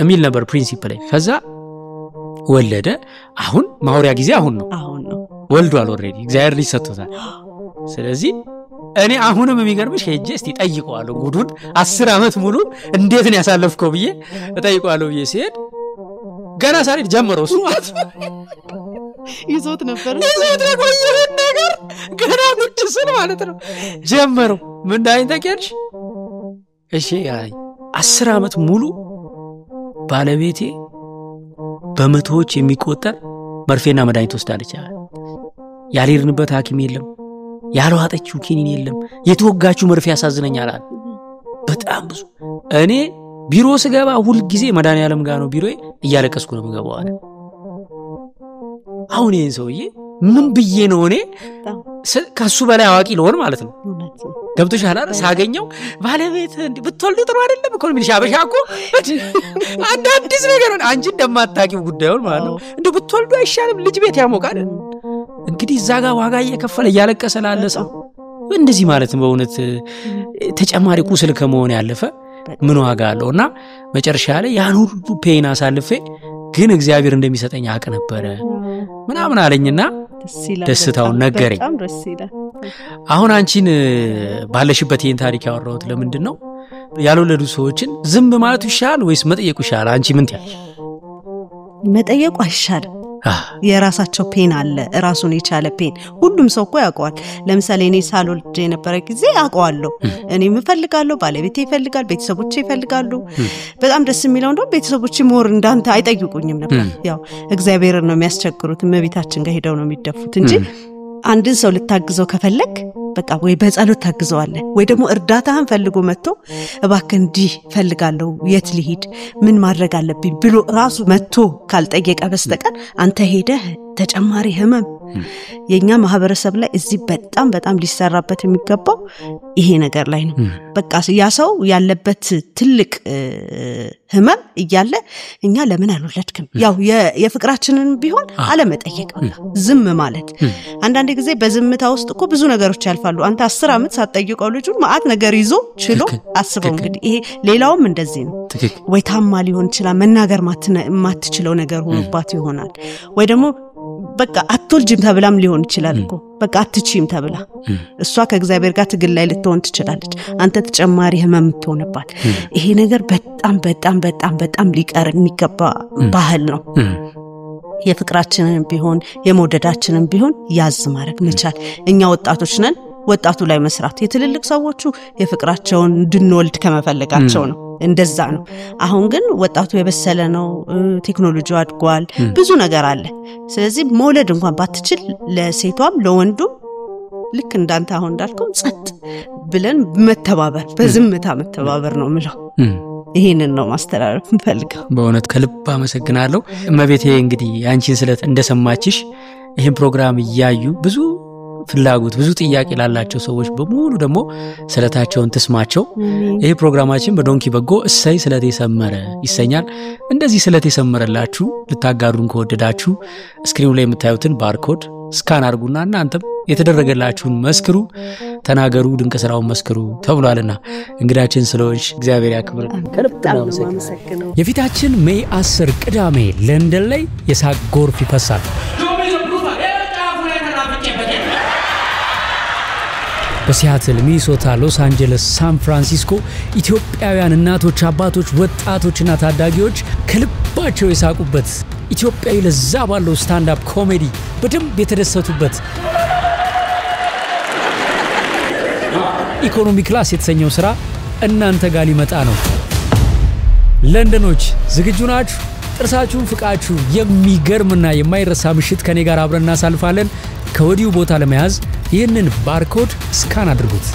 የሚል ነበር ፕሪንሲፕል። ከዛ ወለደ። አሁን ማውሪያ ጊዜ አሁን ነው ወልዷል ኦሬዲ እግዚአብሔር ልጅ ሰጥቶታል። ስለዚህ እኔ አሁንም የሚገርምሽ ሄጄ እስቲ ጠይቀዋለሁ ጉዱን 10 አመት ሙሉ እንዴት ነው ያሳለፍከው ብዬ ጠይቀዋለሁ ብዬ ሲሄድ ገና ሳይድ ጀመረው እሱ ይዞት ነበር ነገር ገና ምትስል ማለት ነው ጀመረው። ምን እንዳይን ታውቂያለሽ? እሺ 10 አመት ሙሉ ባለቤቴ በመቶዎች የሚቆጠር መርፌና መድኃኒት ወስዳለች። ያልሄድንበት ሐኪም የለም ያልዋጠችው ኪኒን የለም የተወጋችው መርፌ ያሳዝነኛል በጣም ብዙ። እኔ ቢሮ ስገባ ሁሉ ጊዜ መድኃኒዓለም ጋር ነው ቢሮዬ እያለቀስኩ ነው የምገባው አለ። አሁን ይሄን ሰውዬ ምን ብዬ ነው እኔ ከሱ በላይ አዋቂ ልሆን ማለት ነው። ገብቶሻል አይደል? ሳገኘው ባለቤት ብትወልድ ጥሩ አይደለም እኮ ምን ሻበሻ እኮ አዲስ ነገር ነው አንቺ እንደማታውቂው ጉዳዩን ማለት ነው። እንዴ ብትወልዱ አይሻልም ልጅ ቤት ያሞቃል። እንግዲህ እዛ ጋር ዋጋ እየከፈለ እያለቀሰ ላለ ሰው እንደዚህ ማለት በእውነት ተጨማሪ ቁስል ከመሆን ያለፈ ምን ዋጋ አለውና መጨረሻ ላይ ያን ሁሉ ፔን አሳልፌ ግን እግዚአብሔር እንደሚሰጠኝ አቅ ነበረ ምናምን አለኝና ደስታውን ነገረኝ። አሁን አንቺን ባለሽበት ይሄን ታሪክ ያወራሁት ለምንድነው ያልወለዱ ሰዎችን ዝም ማለት ይሻላል ወይስ መጠየቁ ይሻላል? አንቺ ምን ትያለሽ? መጠየቁ አይሻልም? የራሳቸው ፔን አለ ራሱን የቻለ ፔን ሁሉም ሰው እኮ ያውቀዋል። ለምሳሌ እኔ ሳልወልድ የነበረ ጊዜ አውቀዋለሁ። እኔም እፈልጋለሁ፣ ባለቤቴ ይፈልጋል፣ ቤተሰቦቼ ይፈልጋሉ። በጣም ደስ የሚለው እንደው ቤተሰቦቼ ሞር እንዳንተ አይጠይቁኝም ነበር። ያው እግዚአብሔርን ነው የሚያስቸግሩት፣ እመቤታችን ጋር ሄደው ነው የሚደፉት እንጂ አንድን ሰው ልታግዘው ከፈለክ በቃ ወይ በጸሎት ታግዘዋለህ ወይ ደግሞ እርዳታህን ፈልጎ መጥቶ እባክህ እንዲህ ፈልጋለሁ የት ልሂድ ምን ማድረግ አለብኝ ብሎ ራሱ መጥቶ ካልጠየቀ በስተቀር አንተ ሄደህ ተጨማሪ ህመም የኛ ማህበረሰብ ላይ እዚህ በጣም በጣም ሊሰራበት የሚገባው ይሄ ነገር ላይ ነው። በቃ ያ ሰው ያለበት ትልቅ ህመም እያለ እኛ ለምን አልወለድክም ያው የፍቅራችንን ቢሆን አለመጠየቅ በቃ ዝም ማለት። አንዳንድ ጊዜ በዝምታ ውስጥ እኮ ብዙ ነገሮች ያልፋሉ። አንተ 10 አመት ሳትጠይቀው ልጁን ማአት ነገር ይዞ ችሎ አስበው እንግዲህ ይሄ ሌላውም እንደዚህ ነው። ወይ ታማ ሊሆን ይችላል መናገር ማትችለው ነገር ሆኖባት ይሆናል ወይ ደግሞ በቃ አትወልጅም ተብላም ሊሆን ይችላል እኮ በቃ አትቺም ተብላ እሷ ከእግዚአብሔር ጋር ትግል ላይ ልትሆን ትችላለች። አንተ ተጨማሪ ህመም ትሆንባት። ይሄ ነገር በጣም በጣም በጣም በጣም ሊቀር የሚገባ ባህል ነው። የፍቅራችንን ቢሆን የመውደዳችንን ቢሆን ያዝ ማድረግ መቻል። እኛ ወጣቶች ነን ወጣቱ ላይ መስራት። የትልልቅ ሰዎቹ የፍቅራቸውን እንድንወልድ ከመፈለጋቸው ነው እንደዛ ነው። አሁን ግን ወጣቱ የበሰለ ነው፣ ቴክኖሎጂው አድጓል፣ ብዙ ነገር አለ። ስለዚህ መውለድ እንኳን ባትችል ለሴቷም ለወንዱም ልክ እንዳንተ አሁን እንዳልከው ጸጥ ብለን መተባበር በዝምታ መተባበር ነው ምለው። ይሄንን ነው ማስተላለፍ እንፈልጋለን። በእውነት ከልብ አመሰግናለሁ እመቤቴ። እንግዲህ አንቺን ስለት እንደሰማችሽ ይሄን ፕሮግራም ያዩ ብዙ ፍላጎት ብዙ ጥያቄ ላላቸው ሰዎች በሙሉ ደግሞ ስለታቸውን ተስማቸው። ይሄ ፕሮግራማችን በዶንኪ በጎ እሰይ ስለቴ ሰመረ ይሰኛል። እንደዚህ ስለቴ ሰመረላችሁ ልታጋሩን ከወደዳችሁ ስክሪኑ ላይ የምታዩትን ባርኮድ ስካን አድርጉና እናንተም የተደረገላችሁን መስክሩ፣ ተናገሩ፣ ድንቅ ስራውን መስክሩ ተብሏልና እንግዳችን ስለሆንሽ እግዚአብሔር ያክብር። ከልብ አመሰግናለሁ። የፊታችን ሜይ 10 ቅዳሜ ለንደን ላይ የሳቅ ጎርፍ ይፈሳል። በሲያትል፣ ሚኒሶታ፣ ሎስ አንጀለስ፣ ሳን ፍራንሲስኮ ኢትዮጵያውያን እናቶች፣ አባቶች፣ ወጣቶችና ታዳጊዎች ከልባቸው የሳቁበት ኢትዮጵያዊ ለዛ ባለው ስታንድ አፕ ኮሜዲ በደንብ የተደሰቱበት ኢኮኖሚ ክላስ የተሰኘው ስራ እናንተ ጋር ሊመጣ ነው። ለንደኖች ዝግጁ ናችሁ? ጥርሳችሁን ፍቃችሁ የሚገርምና የማይረሳ ምሽት ከኔ ጋር አብረን እናሳልፋለን። ከወዲሁ ቦታ ለመያዝ ይህንን ባርኮድ ስካን አድርጉት።